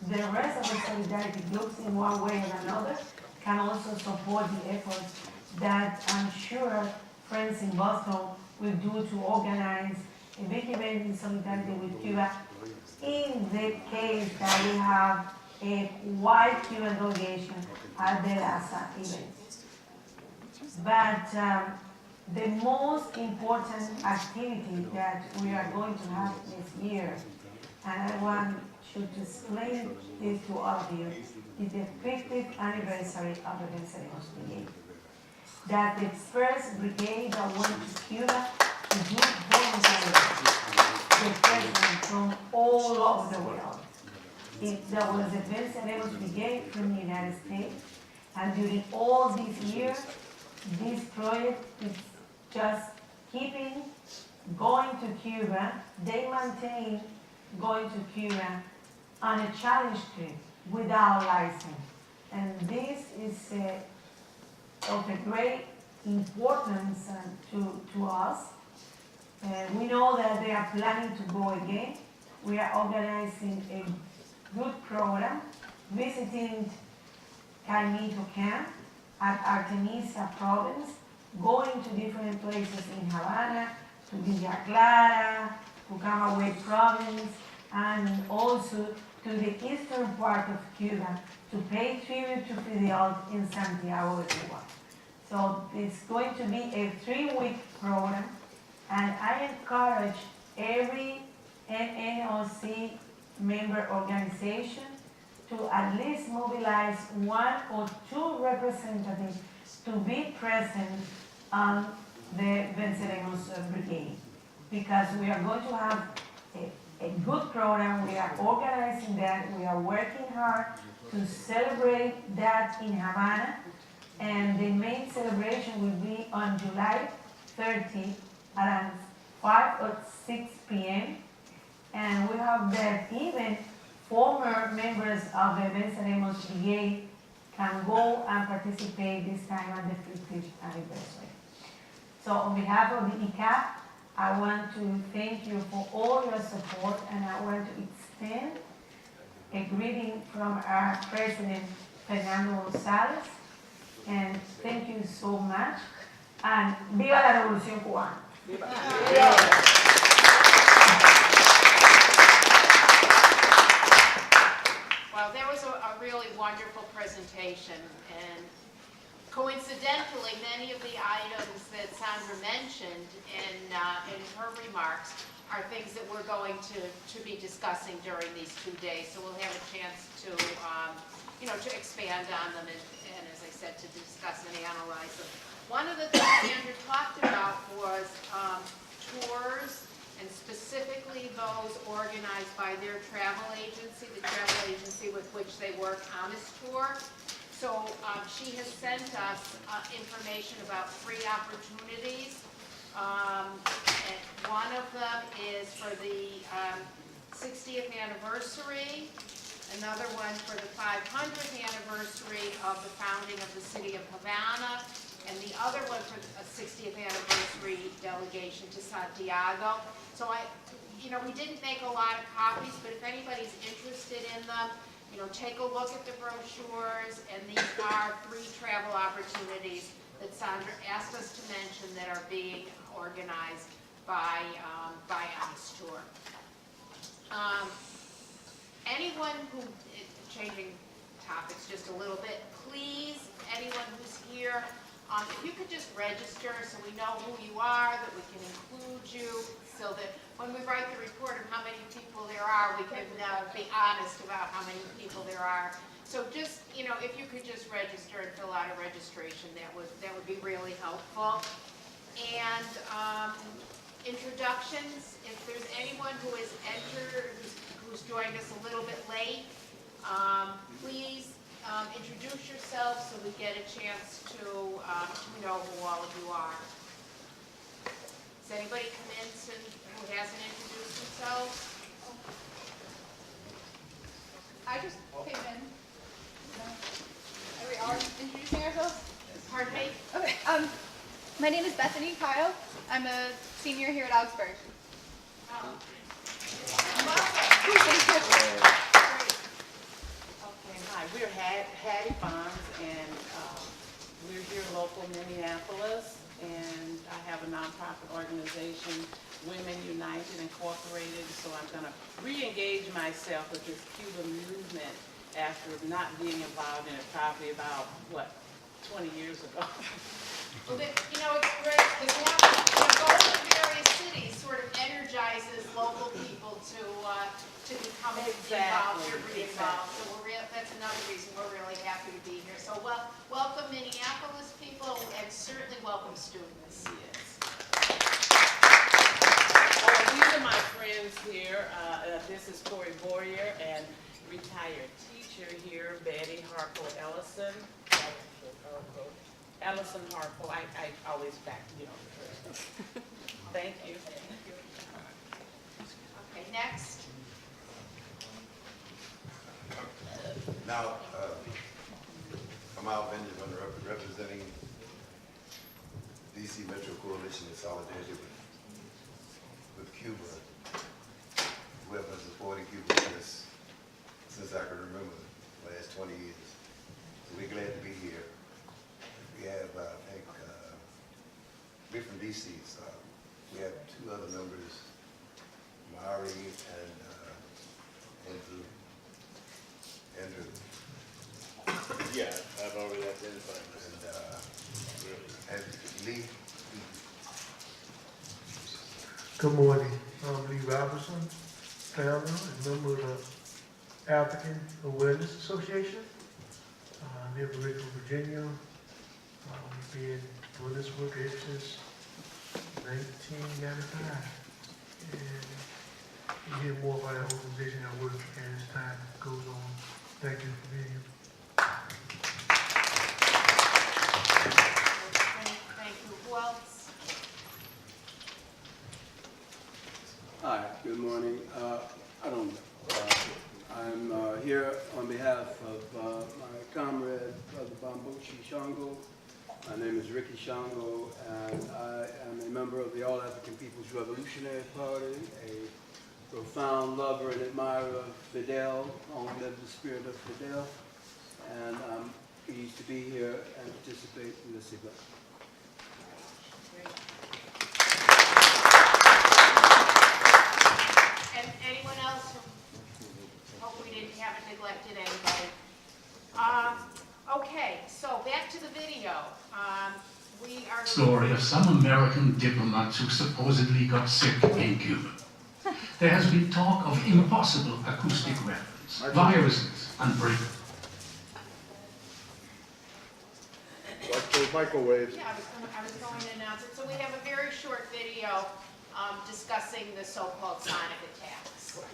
the rest of the solidarity groups, in one way or another, can also support the efforts that I'm sure friends in Boston will do to organize a big event in solidarity with Cuba in the case that we have a white Cuban delegation at the LASA event. But the most important activity that we are going to have this year, and I want to explain this to all of you, is the 50th anniversary of the Venceremos Brigade. That the first brigade that went to Cuba to do voluntary replacement from all over the world. There was a Venceremos Brigade from the United States, and during all these years, this project is just keeping going to Cuba. They maintain going to Cuba on a challenge trip without license. And this is of a great importance to us. We know that they are planning to go again. We are organizing a good program, visiting Caimito Camp at Artemisa province, going to different places in Havana, to Villa Clara, to Camagüey province, and also to the eastern part of Cuba to pay tribute to Fidel in Santiago de Cuba. So it's going to be a 3-week program, and I encourage every NNOC member organization to at least mobilize 1 or 2 representatives to be present on the Venceremos Brigade, because we are going to have a good program. We are organizing that. We are working hard to celebrate that in Havana. And the main celebration will be on July 30 around 5 or 6 p.m. And we have that even former members of the Venceremos Brigade can go and participate this time at the 50th anniversary. So on behalf of the ICAP, I want to thank you for all your support, and I want to extend a greeting from our President, Fernando González, and thank you so much, and viva la Revolución Cubana. Well, there was a really wonderful presentation, and coincidentally, many of the items that Sandra mentioned in her remarks are things that we're going to be discussing during these 2 days. So we'll have a chance to, to expand on them and, as I said, to discuss and analyze them. One of the things Sandra talked about was tours, and specifically those organized by their travel agency, the travel agency with which they work on this tour. So she has sent us information about 3 opportunities. And one of them is for the 60th anniversary, another one for the 500th anniversary of the founding of the city of Havana, and the other one for a 60th anniversary delegation to Santiago. So we didn't make a lot of copies, but if anybody's interested in them, take a look at the brochures, and these are 3 travel opportunities that Sandra asked us to mention that are being organized by ICE Tour. Anyone who, changing topics just a little bit, please, anyone who's here, if you could just register so we know who you are, that we can include you, so that when we write the report of how many people there are, we can be honest about how many people there are. So just, if you could just register and fill out a registration, that would be really helpful. And introductions, if there's anyone who has entered, who's joined us a little bit late, please introduce yourself so we get a chance to know who all of you are. Does anybody come in who hasn't introduced themselves? I just came in. Are we all introducing ourselves? Pardon me? Okay. My name is Bethany Kyle. I'm a senior here at Augsburg. Okay, hi. We're Hattie Bonds, and we're here local Minneapolis, and I have a nonprofit organization, Women United Incorporated, so I'm going to re-engage myself with this Cuban movement after not being involved in it probably about, 20 years ago. Well, it's great because going to various cities sort of energizes local people to become involved or re-involved. So that's another reason we're really happy to be here. So welcome Minneapolis people, and certainly welcome students. Yes. These are my friends here. This is Corey Boyer, and retired teacher here, Betty Harpo-Ellison. Ellison Harpo. I always back, Thank you. Okay, next. Now, I'm Al Benjamin, representing DC Metro Coalition in solidarity with Cuba. We have been supporting Cuba since I can remember, the last 20 years. So we're glad to be here. We have, I think, we're from DC, so we have 2 other members, Mari and Andrew. Yeah, I've already identified And Lee. Good morning. I'm Lee Robertson, founder and member of the African Awareness Association. I live in Richmond, Virginia. We've been doing this work since 1995. And hear more about that organization and work as time goes on. Thank you for being here. Thank you. Who else? Hi, good morning. I'm here on behalf of my comrade, Brother Bambuchi Shango. My name is Ricky Shango, and I am a member of the All African People's Revolutionary Party, a profound lover and admirer of Fidel, long live the spirit of Fidel, and I'm pleased to be here and participate in this event. And anyone else? Hope we didn't have neglected anybody. Okay, so back to the video. We are Story of some American diplomats who supposedly got sick in Cuba. There has been talk of impossible acoustic weapons, viruses, and break. Like those microwaves. Yeah, I was going to announce it. So we have a very short video discussing the so-called sonic attacks. Sorry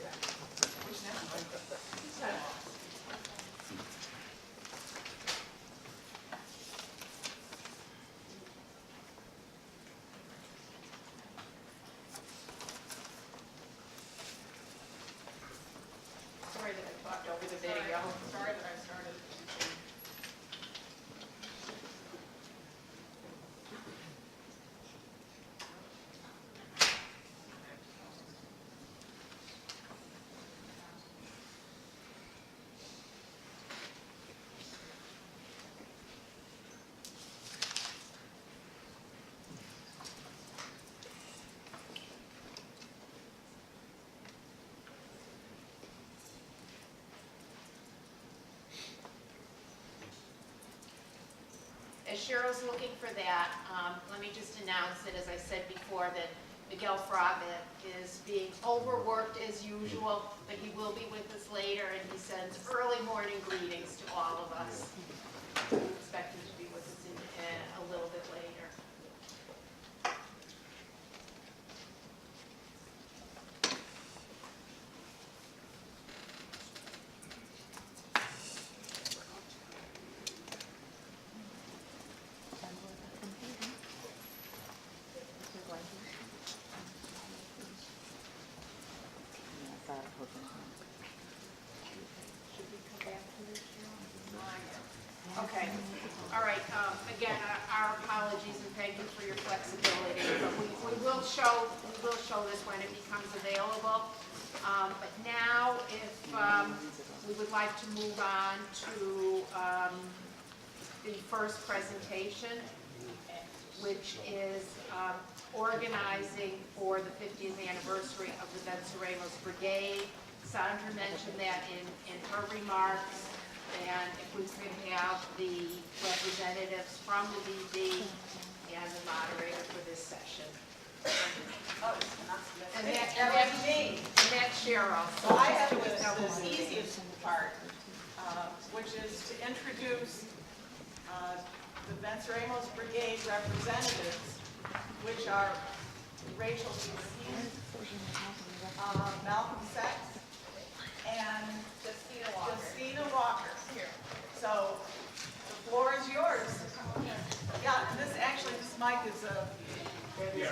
that I talked over the video. Sorry that I started. As Cheryl's looking for that, let me just announce that, as I said before, that Miguel Fraga is being overworked as usual, but he will be with us later, and he sends early morning greetings to all of us. We expect him to be with us in a little bit later. Okay, all right, again, our apologies and thank you for your flexibility, but we will show this when it becomes available. But now, if we would like to move on to the first presentation, which is organizing for the 50th anniversary of the Venceremos Brigade. Sandra mentioned that in her remarks. And if we could have the representatives from the VB and the moderator for this session. And that's Cheryl. So I have this easiest part, which is to introduce the Venceremos Brigade representatives, which are Rachel Beeson, Malcolm Sex, and Justina Walker. Here. So the floor is yours. Yeah, and this mic is a. Yeah,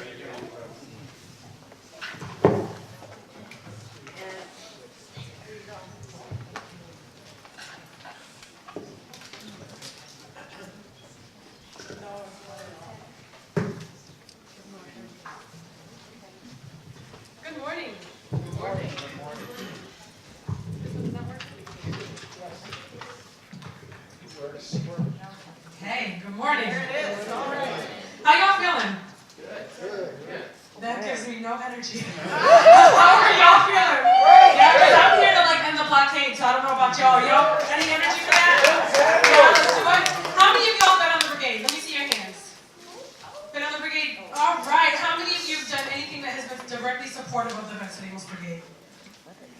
Good morning. Good morning. Hey, good morning. There it is. All right. How y'all feeling? Good. That gives me no energy. How are y'all feeling? Yeah, because I'm here to end the blockade, so I don't know about y'all. Y'all, any energy for that? Yeah, let's do it. How many of y'all been on the brigade? Let me see your hands. Been on the brigade? All right. How many of you have done anything that has been directly supportive of the Venceremos Brigade?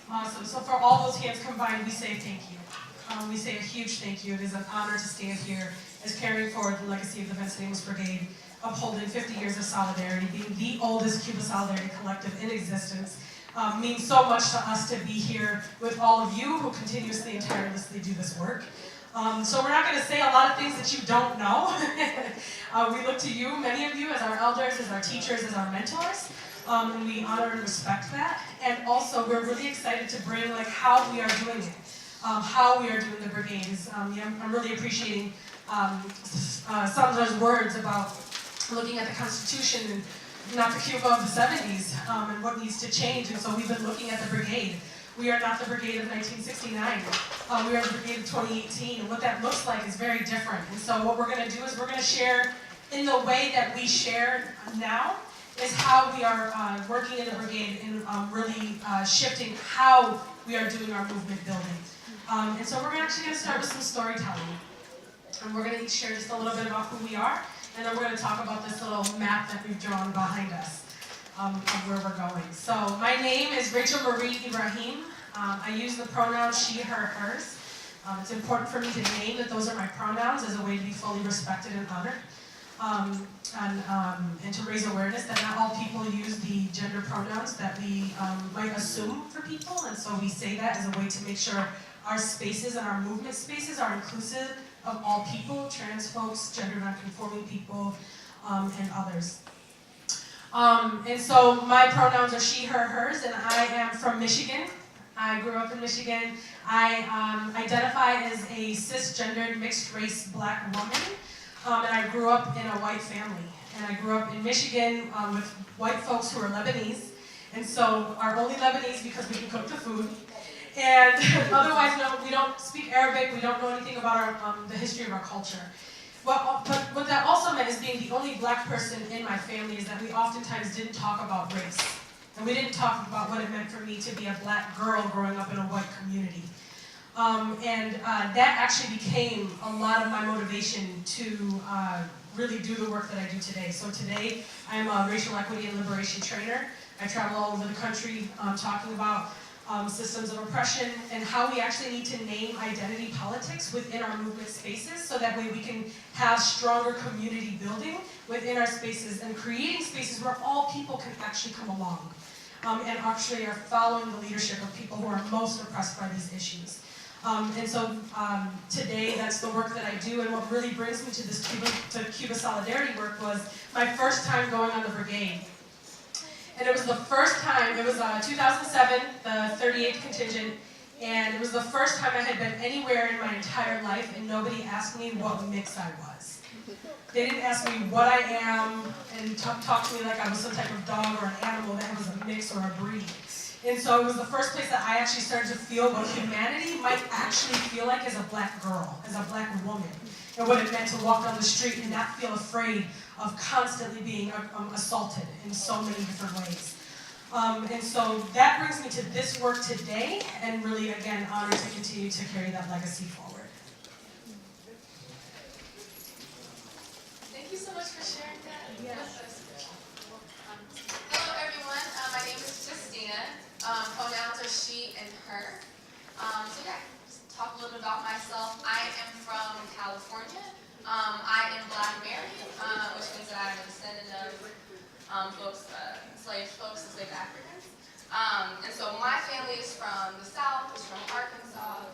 Awesome. So for all those hands combined, we say thank you. We say a huge thank you. It is an honor to stand here as carrying forward the legacy of the Venceremos Brigade, upholding 50 years of solidarity, being the oldest Cuba Solidarity collective in existence, means so much to us to be here with all of you who continuously and tirelessly do this work. So we're not going to say a lot of things that you don't know. We look to you, many of you, as our elders, as our teachers, as our mentors, and we honor and respect that. And also, we're really excited to bring like how we are doing it, how we are doing the brigades. I'm really appreciating Sandra's words about looking at the Constitution and not the Cuba of the 70s and what needs to change. And so we've been looking at the brigade. We are not the brigade of 1969. We are the brigade of 2018. And what that looks like is very different. And so what we're going to do is we're going to share in the way that we share now is how we are working in the brigade and really shifting how we are doing our movement building. And so we're actually going to start with some storytelling. And we're going to each share just a little bit about who we are. And then we're going to talk about this little map that we've drawn behind us. Of where we're going. So my name is Rachel Marie Ibrahim. I use the pronouns she, her, hers. It's important for me to name that those are my pronouns as a way to be fully respected and honored. And to raise awareness that not all people use the gender pronouns that we might assume for people. And so we say that as a way to make sure our spaces and our movement spaces are inclusive of all people, trans folks, gender nonconforming people, and others. And so my pronouns are she, her, hers, and I am from Michigan. I grew up in Michigan. I identify as a cisgendered, mixed-race black woman, and I grew up in a white family. And I grew up in Michigan with white folks who are Lebanese, and so are only Lebanese because we can cook the food. And otherwise, no, we don't speak Arabic, we don't know anything about the history of our culture. Well, but what that also meant as being the only black person in my family is that we oftentimes didn't talk about race. And we didn't talk about what it meant for me to be a black girl growing up in a white community. That actually became a lot of my motivation to really do the work that I do today. So today, I'm a racial equity and liberation trainer. I travel all over the country talking about systems of oppression and how we actually need to name identity politics within our movement spaces so that way we can have stronger community building within our spaces and creating spaces where all people can actually come along and actually are following the leadership of people who are most oppressed by these issues. Today, that's the work that I do, and what really brings me to this Cuba Solidarity work was my first time going on the brigade. And it was the first time, it was 2007, the 38th contingent, and it was the first time I had been anywhere in my entire life and nobody asked me what mix I was. They didn't ask me what I am and talk to me like I was some type of dog or an animal that was a mix or a breed. And so it was the first place that I actually started to feel what humanity might actually feel like as a black girl, as a black woman, and what it meant to walk down the street and not feel afraid of constantly being assaulted in so many different ways. And so that brings me to this work today, and really, again, honored to continue to carry that legacy forward. Thank you so much for sharing that. Yes. Hello, everyone. My name is Justina. Pronouns are she and her. Just talk a little bit about myself. I am from California. I am Black American, which means that I'm a descendant of enslaved folks, enslaved Africans. And so my family is from the South, is from Arkansas.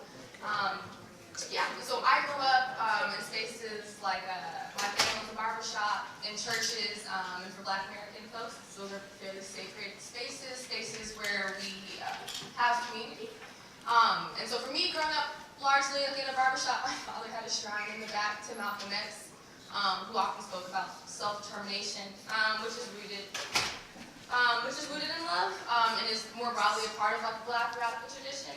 So I grew up in spaces like my family was a barbershop, in churches, and for Black American folks, those are fairly sacred spaces, spaces where we have community. And so for me, growing up largely in a barbershop, my father had a shrine in the back to Malcolm X, who often spoke about self-determination, which is rooted in love, and is more broadly a part of like Black radical tradition.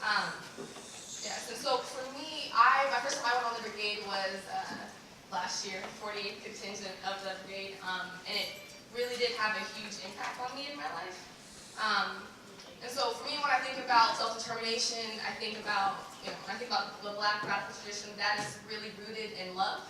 And so for me, my first time I went on the brigade was last year, 48th contingent of the brigade, and it really did have a huge impact on me in my life. And so for me, when I think about self-determination, I think about, when I think about the Black radical tradition, that is really rooted in love.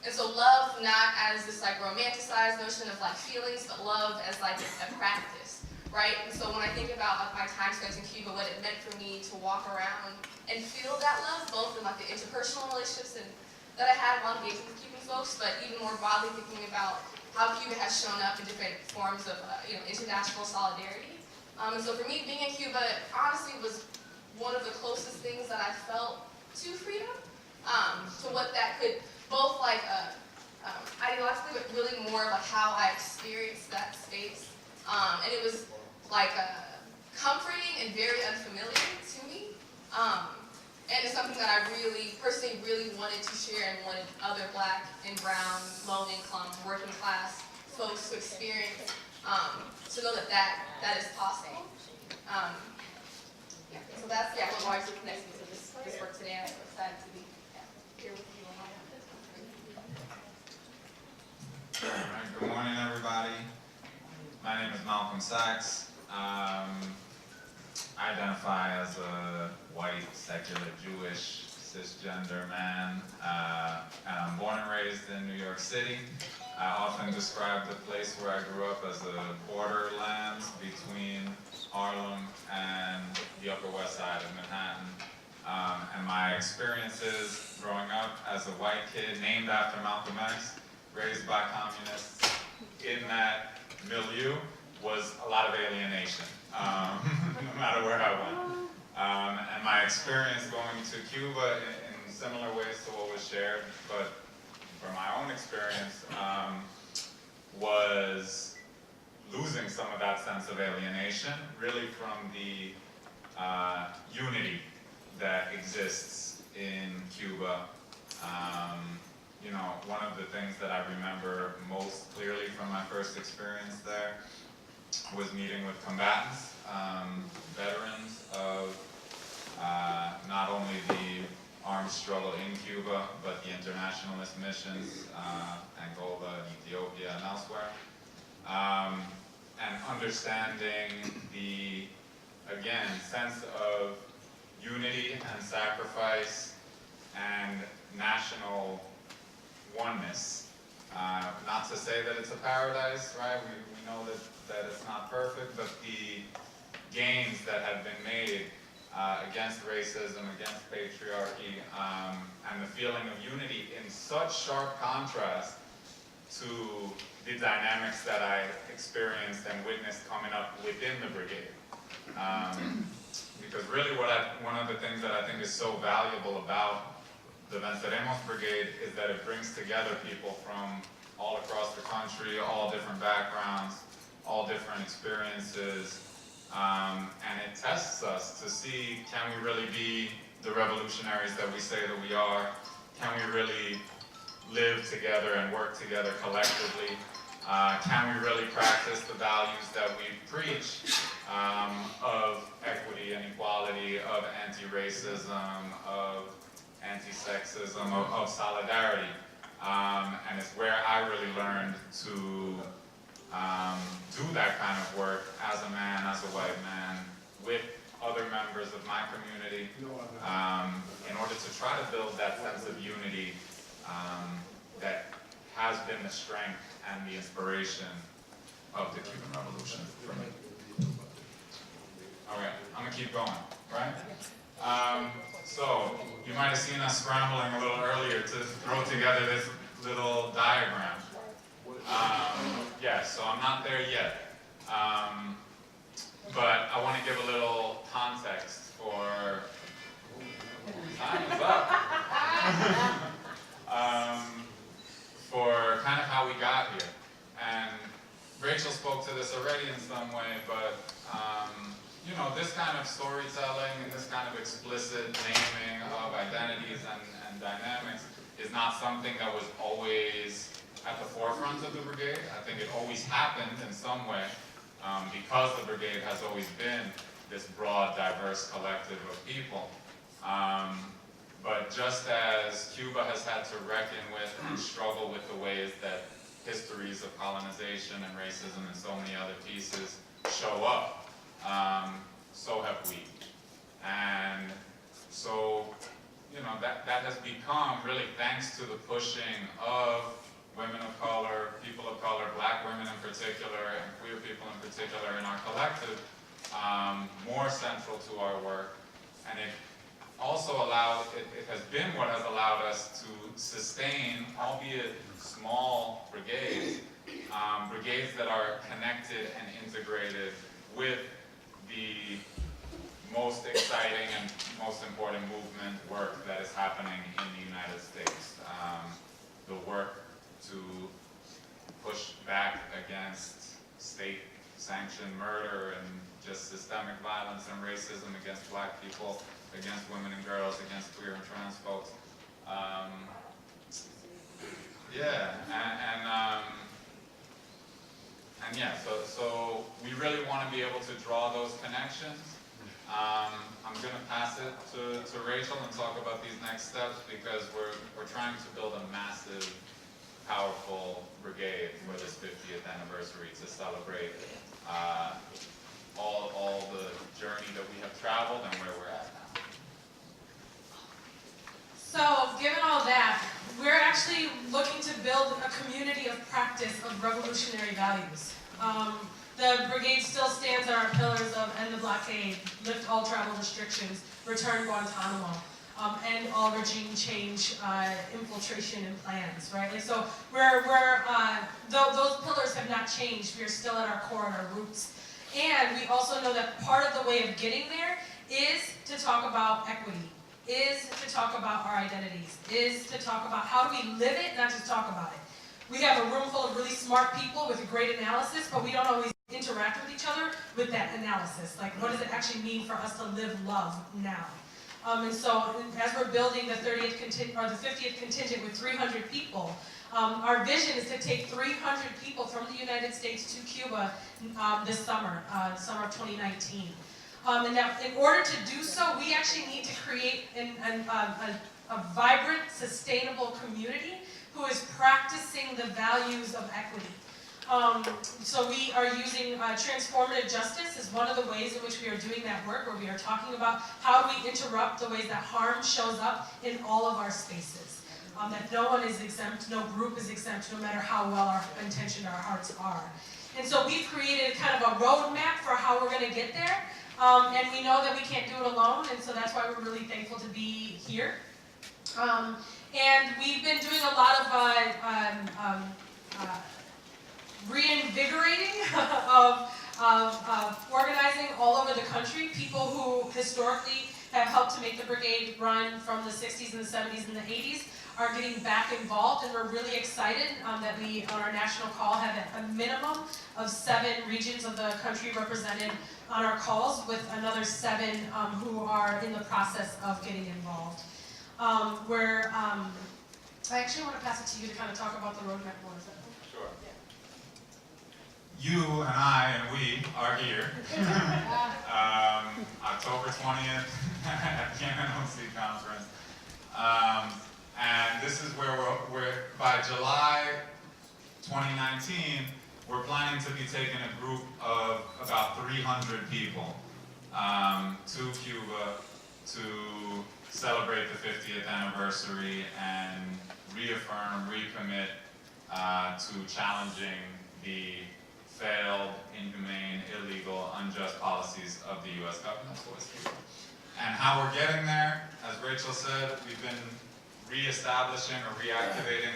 And so love not as this like romanticized notion of like feelings, but love as like a practice, right? And so when I think about like my time spent in Cuba, what it meant for me to walk around and feel that love, both in like the interpersonal relationships and that I had while engaging with Cuban folks, but even more broadly thinking about how Cuba has shown up in different forms of international solidarity. And so for me, being in Cuba honestly was one of the closest things that I felt to freedom, to what that could both like ideologically, but really more like how I experienced that space. And it was like comforting and very unfamiliar to me. And it's something that I personally really wanted to share and wanted other Black and brown, low-income, working-class folks to experience, to know that that is possible. So that's what largely connects me to this work today. I'm so excited to be here with you all. All right, good morning, everybody. My name is Malcolm Sachs. I identify as a white, secular, Jewish, cisgender man, and I'm born and raised in New York City. I often describe the place where I grew up as a borderland between Harlem and the Upper West Side of Manhattan. And my experiences growing up as a white kid named after Malcolm X, raised by communists in that milieu, was a lot of alienation, no matter where I went. And my experience going to Cuba in similar ways to what was shared, but from my own experience, was losing some of that sense of alienation, really from the unity that exists in Cuba. You know, one of the things that I remember most clearly from my first experience there was meeting with combatants, veterans of not only the armed struggle in Cuba, but the internationalist missions, Angola, Ethiopia, and elsewhere. And understanding the, again, sense of unity and sacrifice and national oneness. Not to say that it's a paradise, right? We know that it's not perfect, but the gains that have been made against racism, against patriarchy, and the feeling of unity in such sharp contrast to the dynamics that I experienced and witnessed coming up within the brigade. Because really one of the things that I think is so valuable about the Venceremos Brigade is that it brings together people from all across the country, all different backgrounds, all different experiences, and it tests us to see, can we really be the revolutionaries that we say that we are? Can we really live together and work together collectively? Can we really practice the values that we preach of equity and equality, of anti-racism, of anti-sexism, of solidarity? And it's where I really learned to do that kind of work as a man, as a white man, with other members of my community, in order to try to build that sense of unity that has been the strength and the inspiration of the Cuban Revolution for me. All right, I'm gonna keep going, right? So, you might have seen us scrambling a little earlier to throw together this little diagram. Yeah, so I'm not there yet. But I want to give a little context for, time is up. For kind of how we got here. And Rachel spoke to this already in some way, but you know, this kind of storytelling and this kind of explicit naming of identities and dynamics is not something that was always at the forefront of the brigade. I think it always happened in some way, because the brigade has always been this broad, diverse collective of people. But just as Cuba has had to reckon with and struggle with the ways that histories of colonization and racism and so many other pieces show up, so have we. And so, you know, that has become, really thanks to the pushing of women of color, people of color, Black women in particular, and queer people in particular in our collective, more central to our work. And it also allowed, it has been what has allowed us to sustain, albeit small brigades, brigades that are connected and integrated with the most exciting and most important movement work that is happening in the United States. The work to push back against state-sanctioned murder and just systemic violence and racism against black people, against women and girls, against queer and trans folks. So we really want to be able to draw those connections. I'm going to pass it to Rachel and talk about these next steps, because we're trying to build a massive, powerful brigade for this 50th anniversary to celebrate all the journey that we have traveled and where we're at now. So, given all that, we're actually looking to build a community of practice of revolutionary values. The brigade still stands on our pillars of end the blockade, lift all travel restrictions, return Guantanamo, end all regime change, infiltration and plans, right? Like, so those pillars have not changed. We are still at our core and our roots. And we also know that part of the way of getting there is to talk about equity, is to talk about our identities, is to talk about how do we live it, not just talk about it. We have a room full of really smart people with a great analysis, but we don't always interact with each other with that analysis. Like, what does it actually mean for us to live love now? And so, as we're building the 50th contingent with 300 people, our vision is to take 300 people from the United States to Cuba this summer, summer of 2019. And now, in order to do so, we actually need to create a vibrant, sustainable community who is practicing the values of equity. So we are using transformative justice as one of the ways in which we are doing that work, where we are talking about how do we interrupt the ways that harm shows up in all of our spaces. That no one is exempt, no group is exempt, no matter how well our intentioned our hearts are. And so we've created kind of a roadmap for how we're going to get there. And we know that we can't do it alone, and so that's why we're really thankful to be here. And we've been doing a lot of reinvigorating of organizing all over the country. People who historically have helped to make the brigade run from the 60s and the 70s and the 80s are getting back involved, and we're really excited that we, on our national call, have a minimum of 7 regions of the country represented on our calls, with another 7 who are in the process of getting involved. I actually want to pass it to you to kind of talk about the roadmap more. Is that cool? Sure. You and I and we are here. October 20th at the NNOC conference. And this is where we're by July 2019, we're planning to be taking a group of about 300 people to Cuba to celebrate the 50th anniversary and reaffirm, recommit to challenging the failed, inhumane, illegal, unjust policies of the U.S. government towards Cuba. And how we're getting there, as Rachel said, we've been reestablishing or reactivating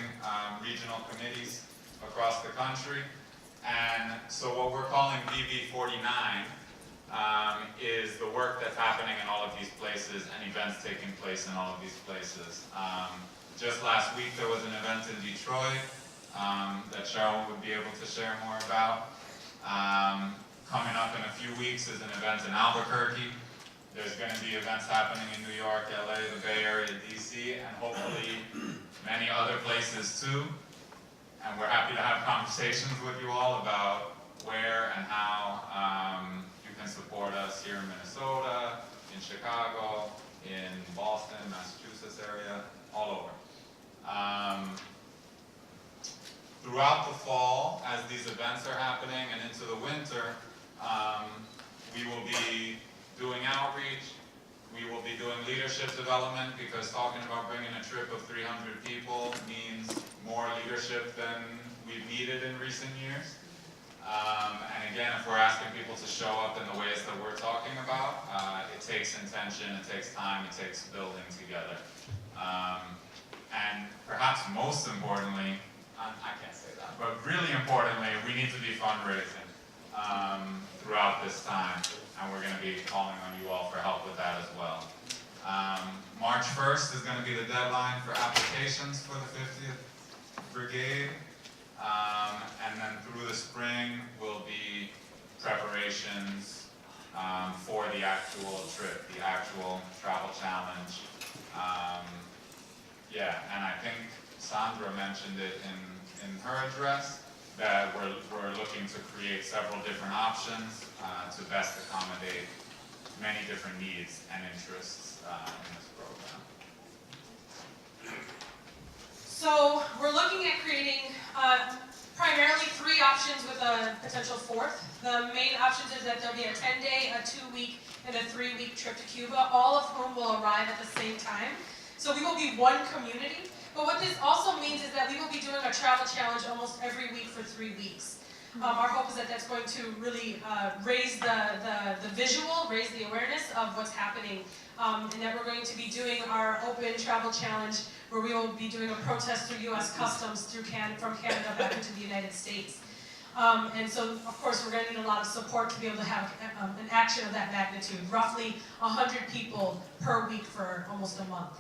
regional committees across the country. And so what we're calling VV49 is the work that's happening in all of these places and events taking place in all of these places. Just last week there was an event in Detroit that Cheryl would be able to share more about. Coming up in a few weeks is an event in Albuquerque. There's going to be events happening in New York, LA, the Bay Area, DC, and hopefully many other places too. And we're happy to have conversations with you all about where and how you can support us here in Minnesota, in Chicago, in Boston, Massachusetts area, all over. Throughout the fall, as these events are happening and into the winter, we will be doing outreach, we will be doing leadership development, because talking about bringing a trip of 300 people means more leadership than we've needed in recent years. And again, if we're asking people to show up in the ways that we're talking about, it takes intention, it takes time, it takes building together. And perhaps most importantly, I can't say that, but really importantly, we need to be fundraising throughout this time, and we're going to be calling on you all for help with that as well. March 1st is going to be the deadline for applications for the 50th Brigade. And then through the spring will be preparations for the actual trip, the actual travel challenge. Yeah, and I think Sandra mentioned it in her address, that we're looking to create several different options to best accommodate many different needs and interests in this program. So we're looking at creating primarily 3 options with a potential 4th. The main options is that there'll be a 10-day, a 2-week, and a 3-week trip to Cuba, all of whom will arrive at the same time. So we will be one community. But what this also means is that we will be doing a travel challenge almost every week for 3 weeks. Our hope is that that's going to really raise the visual, raise the awareness of what's happening, and that we're going to be doing our open travel challenge where we will be doing a protest through U.S. Customs from Canada back into the United States. And so, of course, we're going to need a lot of support to be able to have an action of that magnitude, roughly 100 people per week for almost a month.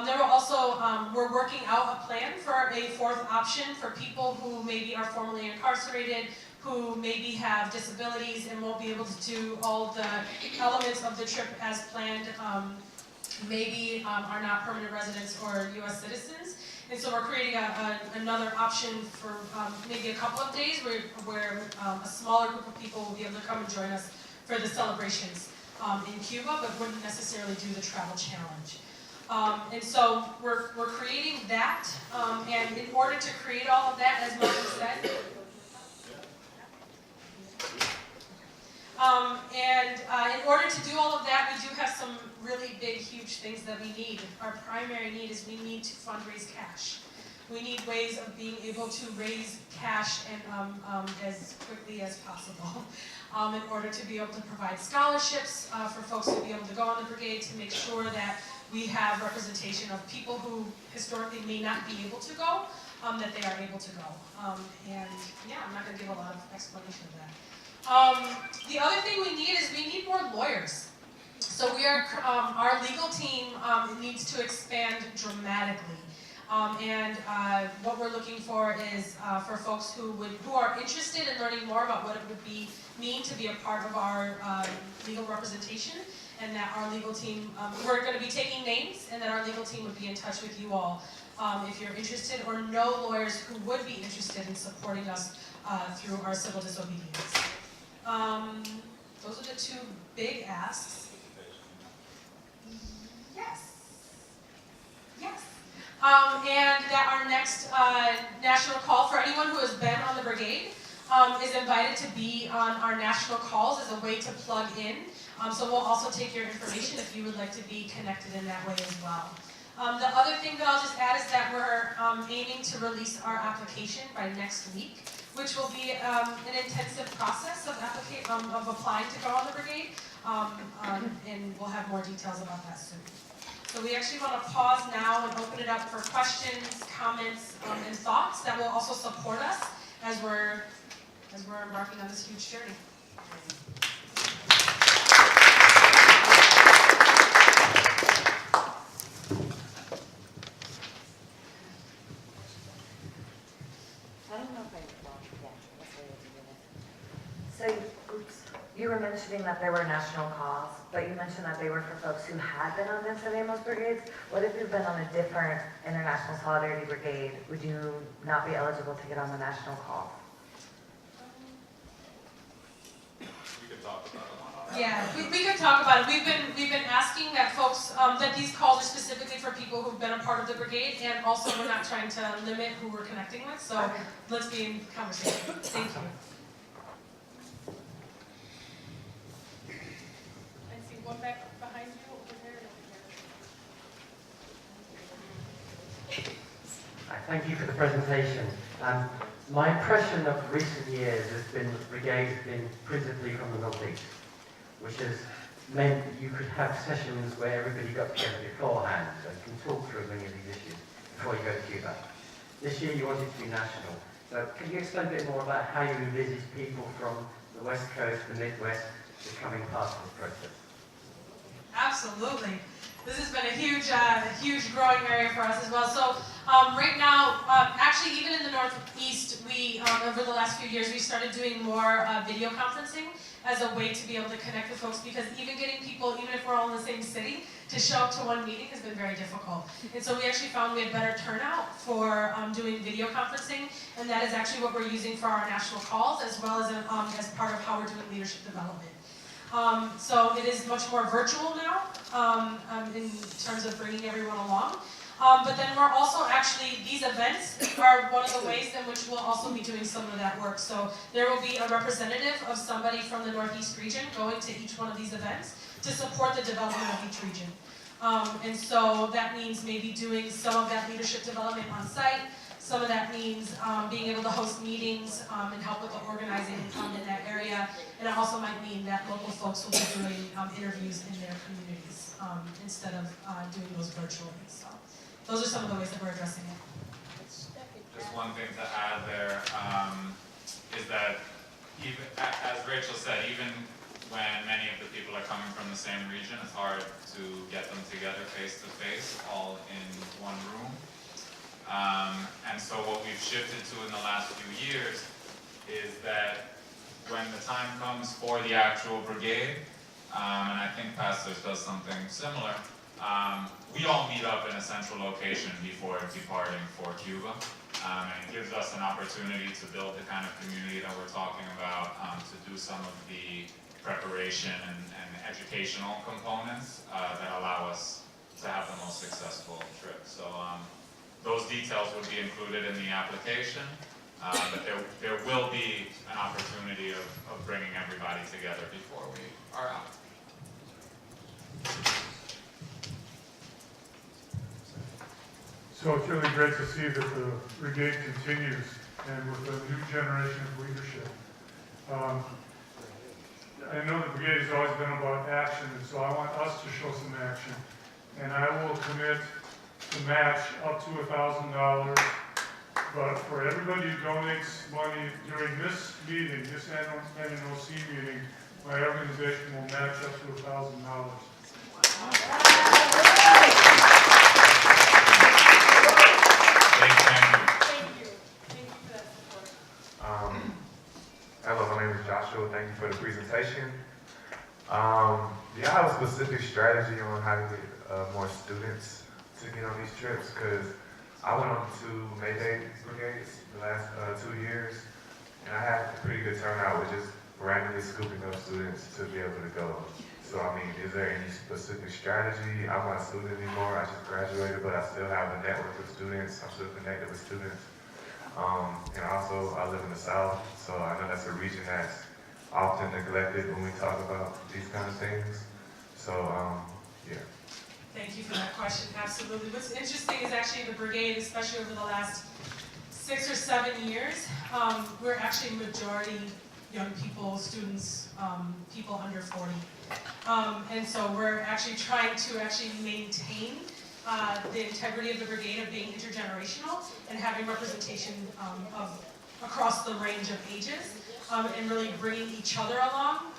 There will also, we're working out a plan for a 4th option for people who maybe are formerly incarcerated, who maybe have disabilities and won't be able to do all the elements of the trip as planned, maybe are not permanent residents or U.S. citizens. And so we're creating another option for maybe a couple of days where a smaller group of people will be able to come and join us for the celebrations in Cuba, but wouldn't necessarily do the travel challenge. And so we're creating that, and in order to create all of that, as Martin said, in order to do all of that, we do have some really big, huge things that we need. Our primary need is we need to fundraise cash. We need ways of being able to raise cash and as quickly as possible in order to be able to provide scholarships for folks to be able to go on the brigade, to make sure that we have representation of people who historically may not be able to go, that they are able to go. And yeah, I'm not going to give a lot of explanation of that. The other thing we need is we need more lawyers. So we are, our legal team needs to expand dramatically. What we're looking for is for folks who are interested in learning more about what it would mean to be a part of our legal representation, and that our legal team, we're going to be taking names, and that our legal team would be in touch with you all if you're interested, or know lawyers who would be interested in supporting us through our civil disobedience. Those are the 2 big asks. Yes. Yes. And that our next national call for anyone who has been on the brigade is invited to be on our national calls as a way to plug in. So we'll also take your information if you would like to be connected in that way as well. The other thing that I'll just add is that we're aiming to release our application by next week, which will be an intensive process of applying to go on the brigade, and we'll have more details about that soon. So we actually want to pause now and open it up for questions, comments, and thoughts that will also support us as we're embarking on this huge journey. So, you were mentioning that there were national calls, but you mentioned that they were for folks who had been on Venceremos brigades. What if you've been on a different international solidarity brigade? Would you not be eligible to get on the national call? We could talk about it. Yeah, we could talk about it. We've been asking that folks, that these calls are specifically for people who've been a part of the brigade, and also we're not trying to limit who we're connecting with, so let's be in conversation. Thank you. I see one back behind you over there. Thank you for the presentation. My impression of recent years has been that brigade has been principally from the Northeast, which has meant that you could have sessions where everybody got together beforehand and can talk through many of these issues before you go to Cuba. This year you want it to be national. So can you explain a bit more about how you envisage people from the West Coast, the Midwest, becoming part of this process? Absolutely. This has been a huge growing area for us as well. So right now, actually even in the Northeast, we, over the last few years, we started doing more video conferencing as a way to be able to connect with folks, because even getting people, even if we're all in the same city, to show up to one meeting has been very difficult. And so we actually found we had better turnout for doing video conferencing, and that is actually what we're using for our national calls, as well as part of how we're doing leadership development. So it is much more virtual now in terms of bringing everyone along. But then we're also actually, these events are one of the ways in which we'll also be doing some of that work. So there will be a representative of somebody from the Northeast region going to each one of these events to support the development of each region. And so that means maybe doing some of that leadership development on site. Some of that means being able to host meetings and help with the organizing in that area. And it also might mean that local folks will be doing interviews in their communities instead of doing those virtually. So those are some of the ways that we're addressing it. Just one thing to add there is that, even, as Rachel said, even when many of the people are coming from the same region, it's hard to get them together face to face, all in one room. And so what we've shifted to in the last few years is that when the time comes for the actual brigade, and I think Pastors does something similar, we all meet up in a central location before departing for Cuba. And it gives us an opportunity to build the kind of community that we're talking about, to do some of the preparation and educational components that allow us to have the most successful trip. So those details would be included in the application, but there will be an opportunity of bringing everybody together before we are out. So it's really great to see that the brigade continues and with a new generation of leadership. I know the brigade has always been about action, and so I want us to show some action. And I will commit to match up to $1,000, but for everybody who donates money during this meeting, this NNOC meeting, my organization will match up to $1,000. Hello, my name is Joshua. Thank you for the presentation. Do y'all have a specific strategy on how to get more students to get on these trips? Because I went on 2 Mayday brigades the last 2 years, and I had a pretty good turnout with just randomly scooping up students to be able to go. So, I mean, is there any specific strategy? I'm not a student anymore. I just graduated, but I still have a network of students. I'm still connected with students. And also, I live in the South, so I know that's a region that's often neglected when we talk about these kind of things. So, yeah. Thank you for that question. Absolutely. What's interesting is actually the brigade, especially over the last 6 or 7 years, we're actually majority young people, students, people under 40. And so we're actually trying to actually maintain the integrity of the brigade of being intergenerational and having representation of across the range of ages, and really bringing each other along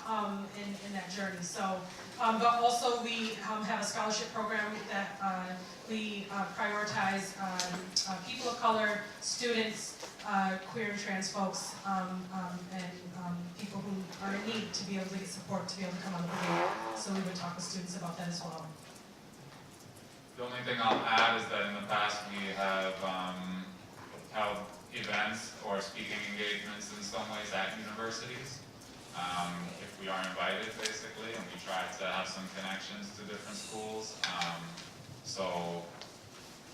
in that journey. So, but also we have a scholarship program that we prioritize people of color, students, queer and trans folks, and people who are in need to be able to get support to be able to come on the brigade. So we would talk with students about that as well. The only thing I'll add is that in the past we have held events or speaking engagements in some ways at universities, if we are invited basically, and we try to have some connections to different schools. So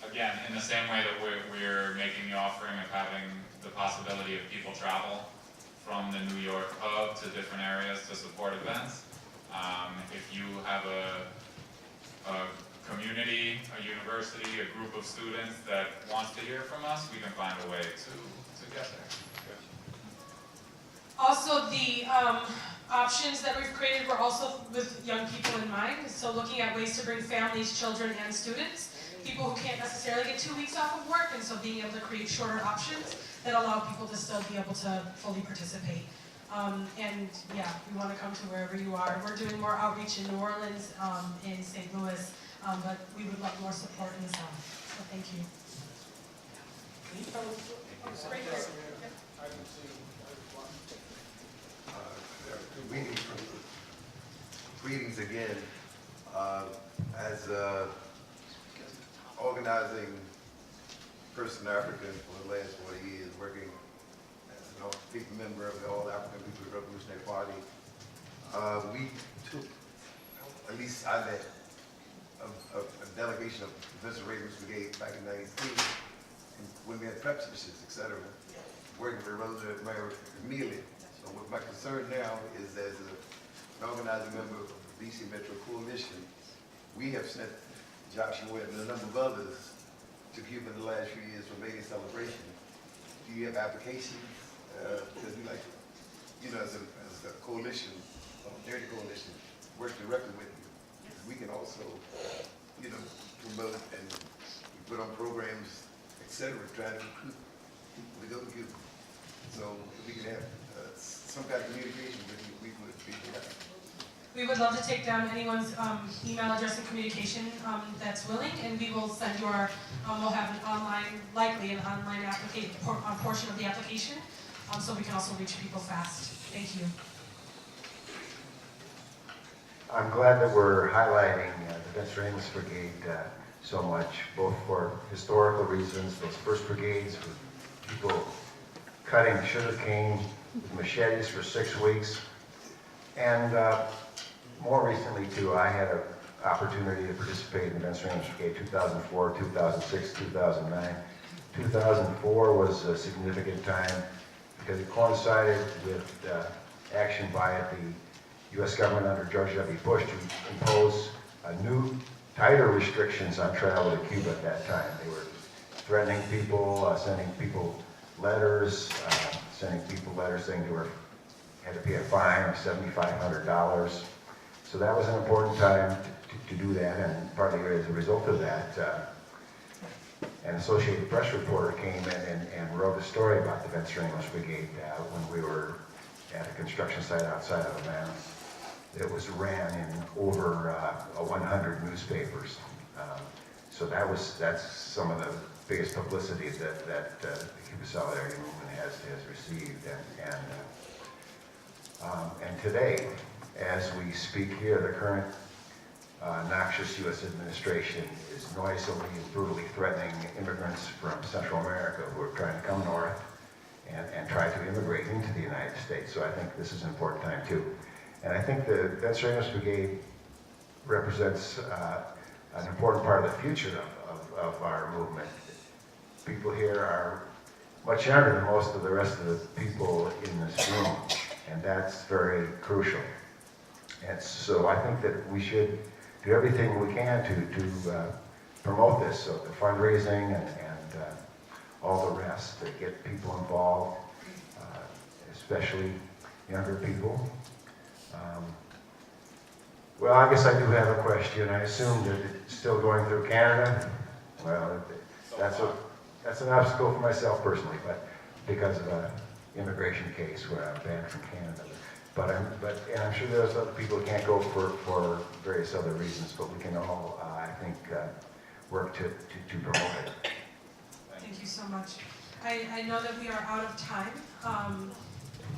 again, in the same way that we're making the offering of having the possibility of people travel from the New York hub to different areas to support events, if you have a community, a university, a group of students that wants to hear from us, we can find a way to Also, the options that we've created were also with young people in mind. So looking at ways to bring families, children, and students, people who can't necessarily get 2 weeks off of work, and so being able to create shorter options that allow people to still be able to fully participate. And yeah, we want to come to wherever you are. We're doing more outreach in New Orleans, in St. Louis, but we would love more support in the South. So thank you. Right here. Greetings again. As a organizing person in Africa for the last 40 years, working as an all-people member of the All-African People's Revolutionary Party, we took, at least I led, a delegation of Venceremos Brigade back in '93, when we had prep sessions, etc., working for Revolutionary immediately. So what my concern now is, as an organizing member of the DC Metro Coalition, we have sent Joshua and a number of others to Cuba in the last few years for May Day celebration. Do you have applications? Because we like, you know, as a coalition, solidarity coalition, work directly with you. We can also, you know, promote and put on programs, etc., trying to recruit people to go to Cuba. So if we can have some kind of communication with you, we would be glad. We would love to take down anyone's email address and communication that's willing, and we will send you our, we'll have an online, likely an online application, portion of the application, so we can also reach people fast. Thank you. I'm glad that we're highlighting the Venceremos Brigade so much, both for historical reasons, those first brigades with people cutting sugar cane with machetes for 6 weeks, and more recently too, I had an opportunity to participate in the Venceremos Brigade 2004, 2006, 2009. 2004 was a significant time because it coincided with action by the U.S. government under George W. Bush to impose new, tighter restrictions on travel to Cuba at that time. They were threatening people, sending people letters, saying they had to pay a fine of $7,500. So that was an important time to do that, and partly as a result of that, an Associated Press reporter came in and wrote a story about the Venceremos Brigade when we were at a construction site outside of Havana. It was ran in over 100 newspapers. So that's some of the biggest publicity that the Cuba Solidarity Movement has received. And today, as we speak here, the current noxious U.S. administration is noisily and brutally threatening immigrants from Central America who are trying to come north and try to immigrate into the United States. So I think this is an important time too. And I think the Venceremos Brigade represents an important part of the future of our movement. People here are much younger than most of the rest of the people in this room, and that's very crucial. And so I think that we should do everything we can to promote this, so the fundraising and all the rest, to get people involved, especially younger people. Well, I guess I do have a question. I assume that it's still going through Canada. Well, that's an obstacle for myself personally, but because of an immigration case where I'm banned from Canada. And I'm sure there's other people who can't go for various other reasons, but we can all, I think, work to promote it. Thank you so much. I know that we are out of time,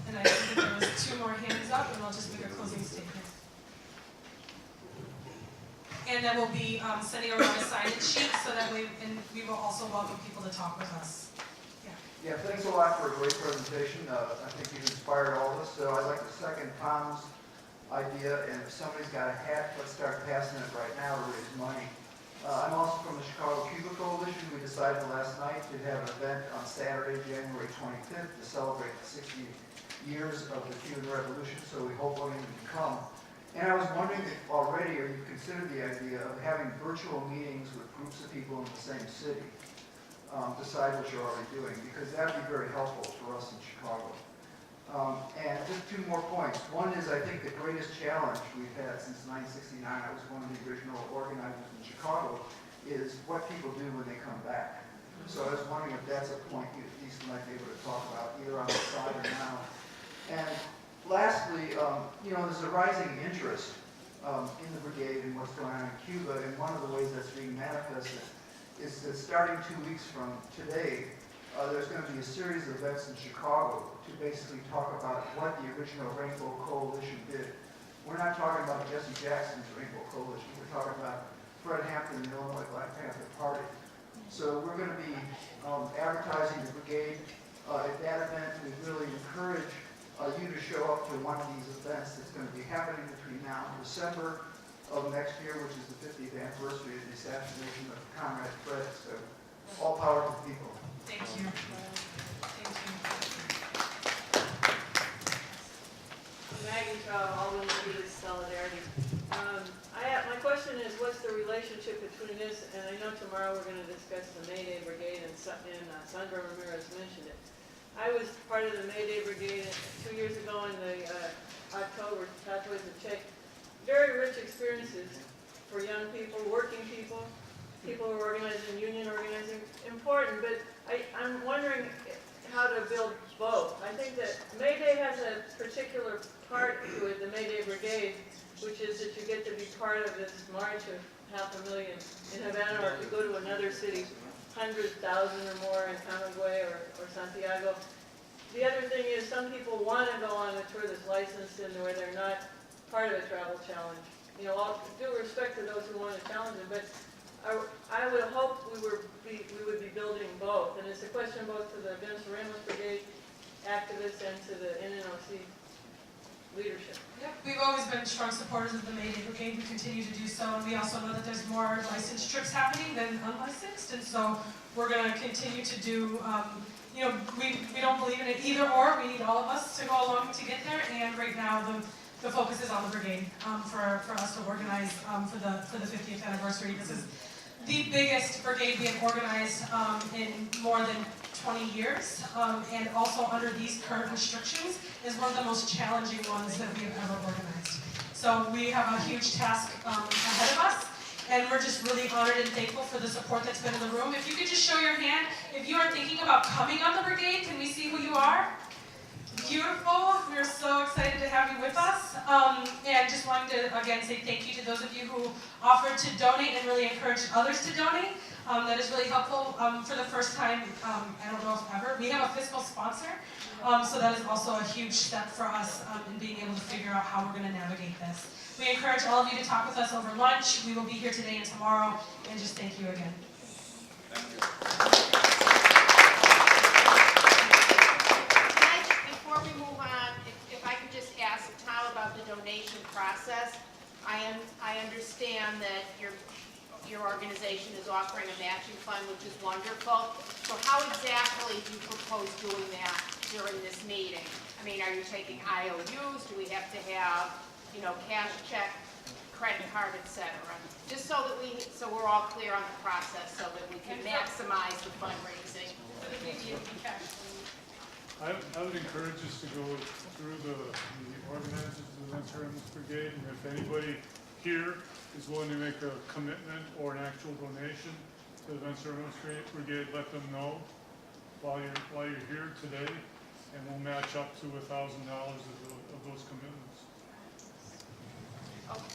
and I think that there was 2 more hands up, and I'll just make a closing statement. And then we'll be sending around a sign-in sheet, so that way, and we will also welcome people to talk with us. Yeah, thanks a lot for a great presentation. I think you've inspired all of us. So I'd like to second Tom's idea, and if somebody's got a hat, let's start passing it right now to raise money. I'm also from the Chicago Cuba Coalition. We decided last night to have an event on Saturday, January 25th, to celebrate the 60 years of the Cuban Revolution, so we hope one of you can come. And I was wondering if already, or you considered the idea of having virtual meetings with groups of people in the same city. decide what you're already doing, because that would be very helpful for us in Chicago. And just 2 more points. One is, I think, the greatest challenge we've had since 1969, I was one of the original organizers in Chicago, is what people do when they come back. So I was wondering if that's a point you at least might be able to talk about, either on the side or now. And lastly, you know, there's a rising interest in the brigade and what's going on in Cuba, and one of the ways that's being manifested is that starting 2 weeks from today, there's going to be a series of events in Chicago to basically talk about what the original Rainbow Coalition did. We're not talking about Jesse Jackson's Rainbow Coalition. We're talking about Fred Hampton, the Illinois Black Panther Party. So we're going to be advertising the brigade at that event. We really encourage you to show up to one of these events that's going to be happening between now and December of next year, which is the 50th anniversary of the assassination of Comrade Fred. So all power to the people. Thank you. Thank you. Maggie Trout, Alderman League Solidarity. My question is, what's the relationship between this, and I know tomorrow we're going to discuss the May Day Brigade, and Sandra Ramirez mentioned it. I was part of the May Day Brigade 2 years ago in the October, Pathways of Change. Very rich experiences for young people, working people, people who are organizing, union organizing, important, but I'm wondering how to build both. I think that May Day has a particular part to it, the May Day Brigade, which is that you get to be part of this march of 500,000 in Havana, or if you go to another city, 100,000 or more in Camagüey or Santiago. The other thing is some people want to go on a tour that's licensed and where they're not part of a travel challenge. You know, all due respect to those who want to challenge it, but I would hope we would be building both, and it's a question both to the Venceremos Brigade activists and to the NNOC leadership. Yep, we've always been strong supporters of the May Day Brigade. We continue to do so, and we also know that there's more licensed trips happening than unlicensed, and so we're going to continue to do, you know, we don't believe in it either or. We need all of us to go along to get there, and right now the focus is on the brigade for us to organize for the 50th anniversary. This is the biggest brigade we have organized in more than 20 years, and also under these current restrictions is one of the most challenging ones that we have ever organized. So we have a huge task ahead of us, and we're just really honored and thankful for the support that's been in the room. If you could just show your hand, if you are thinking about coming on the brigade, can we see who you are? Beautiful. We're so excited to have you with us. And just wanted to, again, say thank you to those of you who offered to donate and really encouraged others to donate. That is really helpful. For the first time, I don't know if ever, we have a fiscal sponsor. So that is also a huge step for us in being able to figure out how we're going to navigate this. We encourage all of you to talk with us over lunch. We will be here today and tomorrow. And just thank you again. Thank you. Before we move on, if I could just ask Tom about the donation process. I understand that your organization is offering a matching fund, which is wonderful. So how exactly do you propose doing that during this meeting? I mean, are you taking IOUs? Do we have to have, you know, cash check, credit card, etc.? Just so that we're all clear on the process, so that we can maximize the fundraising. I would encourage us to go through the organizers of the Venceremos Brigade, and if anybody here is willing to make a commitment or an actual donation to the Venceremos Brigade, let them know while you're here today, and we'll match up to $1,000 of those commitments.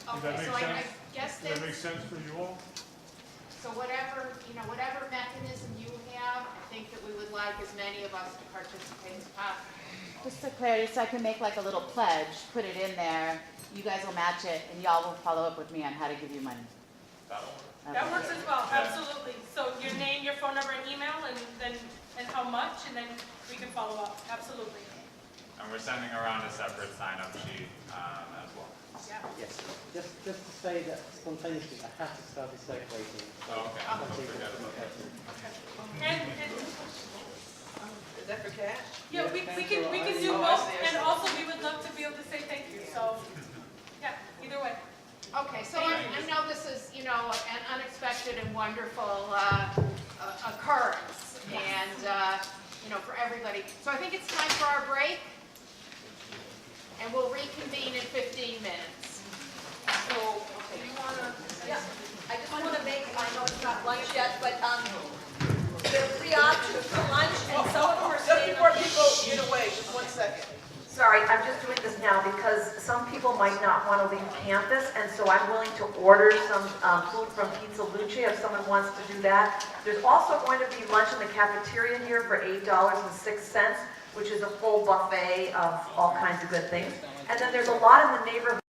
Does that make sense? I guess Does that make sense for you all? So whatever mechanism you have, I think that we would like as many of us to participate as possible. Just for clarity, so I can make like a little pledge, put it in there, you guys will match it, and y'all will follow up with me on how to give you money. That works as well, absolutely. So your name, your phone number, and email, and how much, and then we can follow up, absolutely. And we're sending around a separate sign-up sheet as well. Yeah. Yes, just to say that spontaneously, I have to start circulating. Oh, okay. Don't forget about that. Is that for cash? Yeah, we can do both, and also we would love to be able to say thank you. So, yeah, either way. Okay, so I know this is, you know, an unexpected and wonderful occurrence. and, you know, for everybody. So I think it's time for our break, and we'll reconvene in 15 minutes. So, do you wanna? Yeah, I just wanna make, I know it's not lunch yet, but, there are 3 options for lunch, and some of them are staying. Just before people get away, just 1 second. Sorry, I'm just doing this now because some people might not want to leave campus, and so I'm willing to order some food from Pizza Luce if someone wants to do that. There's also going to be lunch in the cafeteria here for $8.06, which is a full buffet of all kinds of good things. And then there's a lot in the neighborhood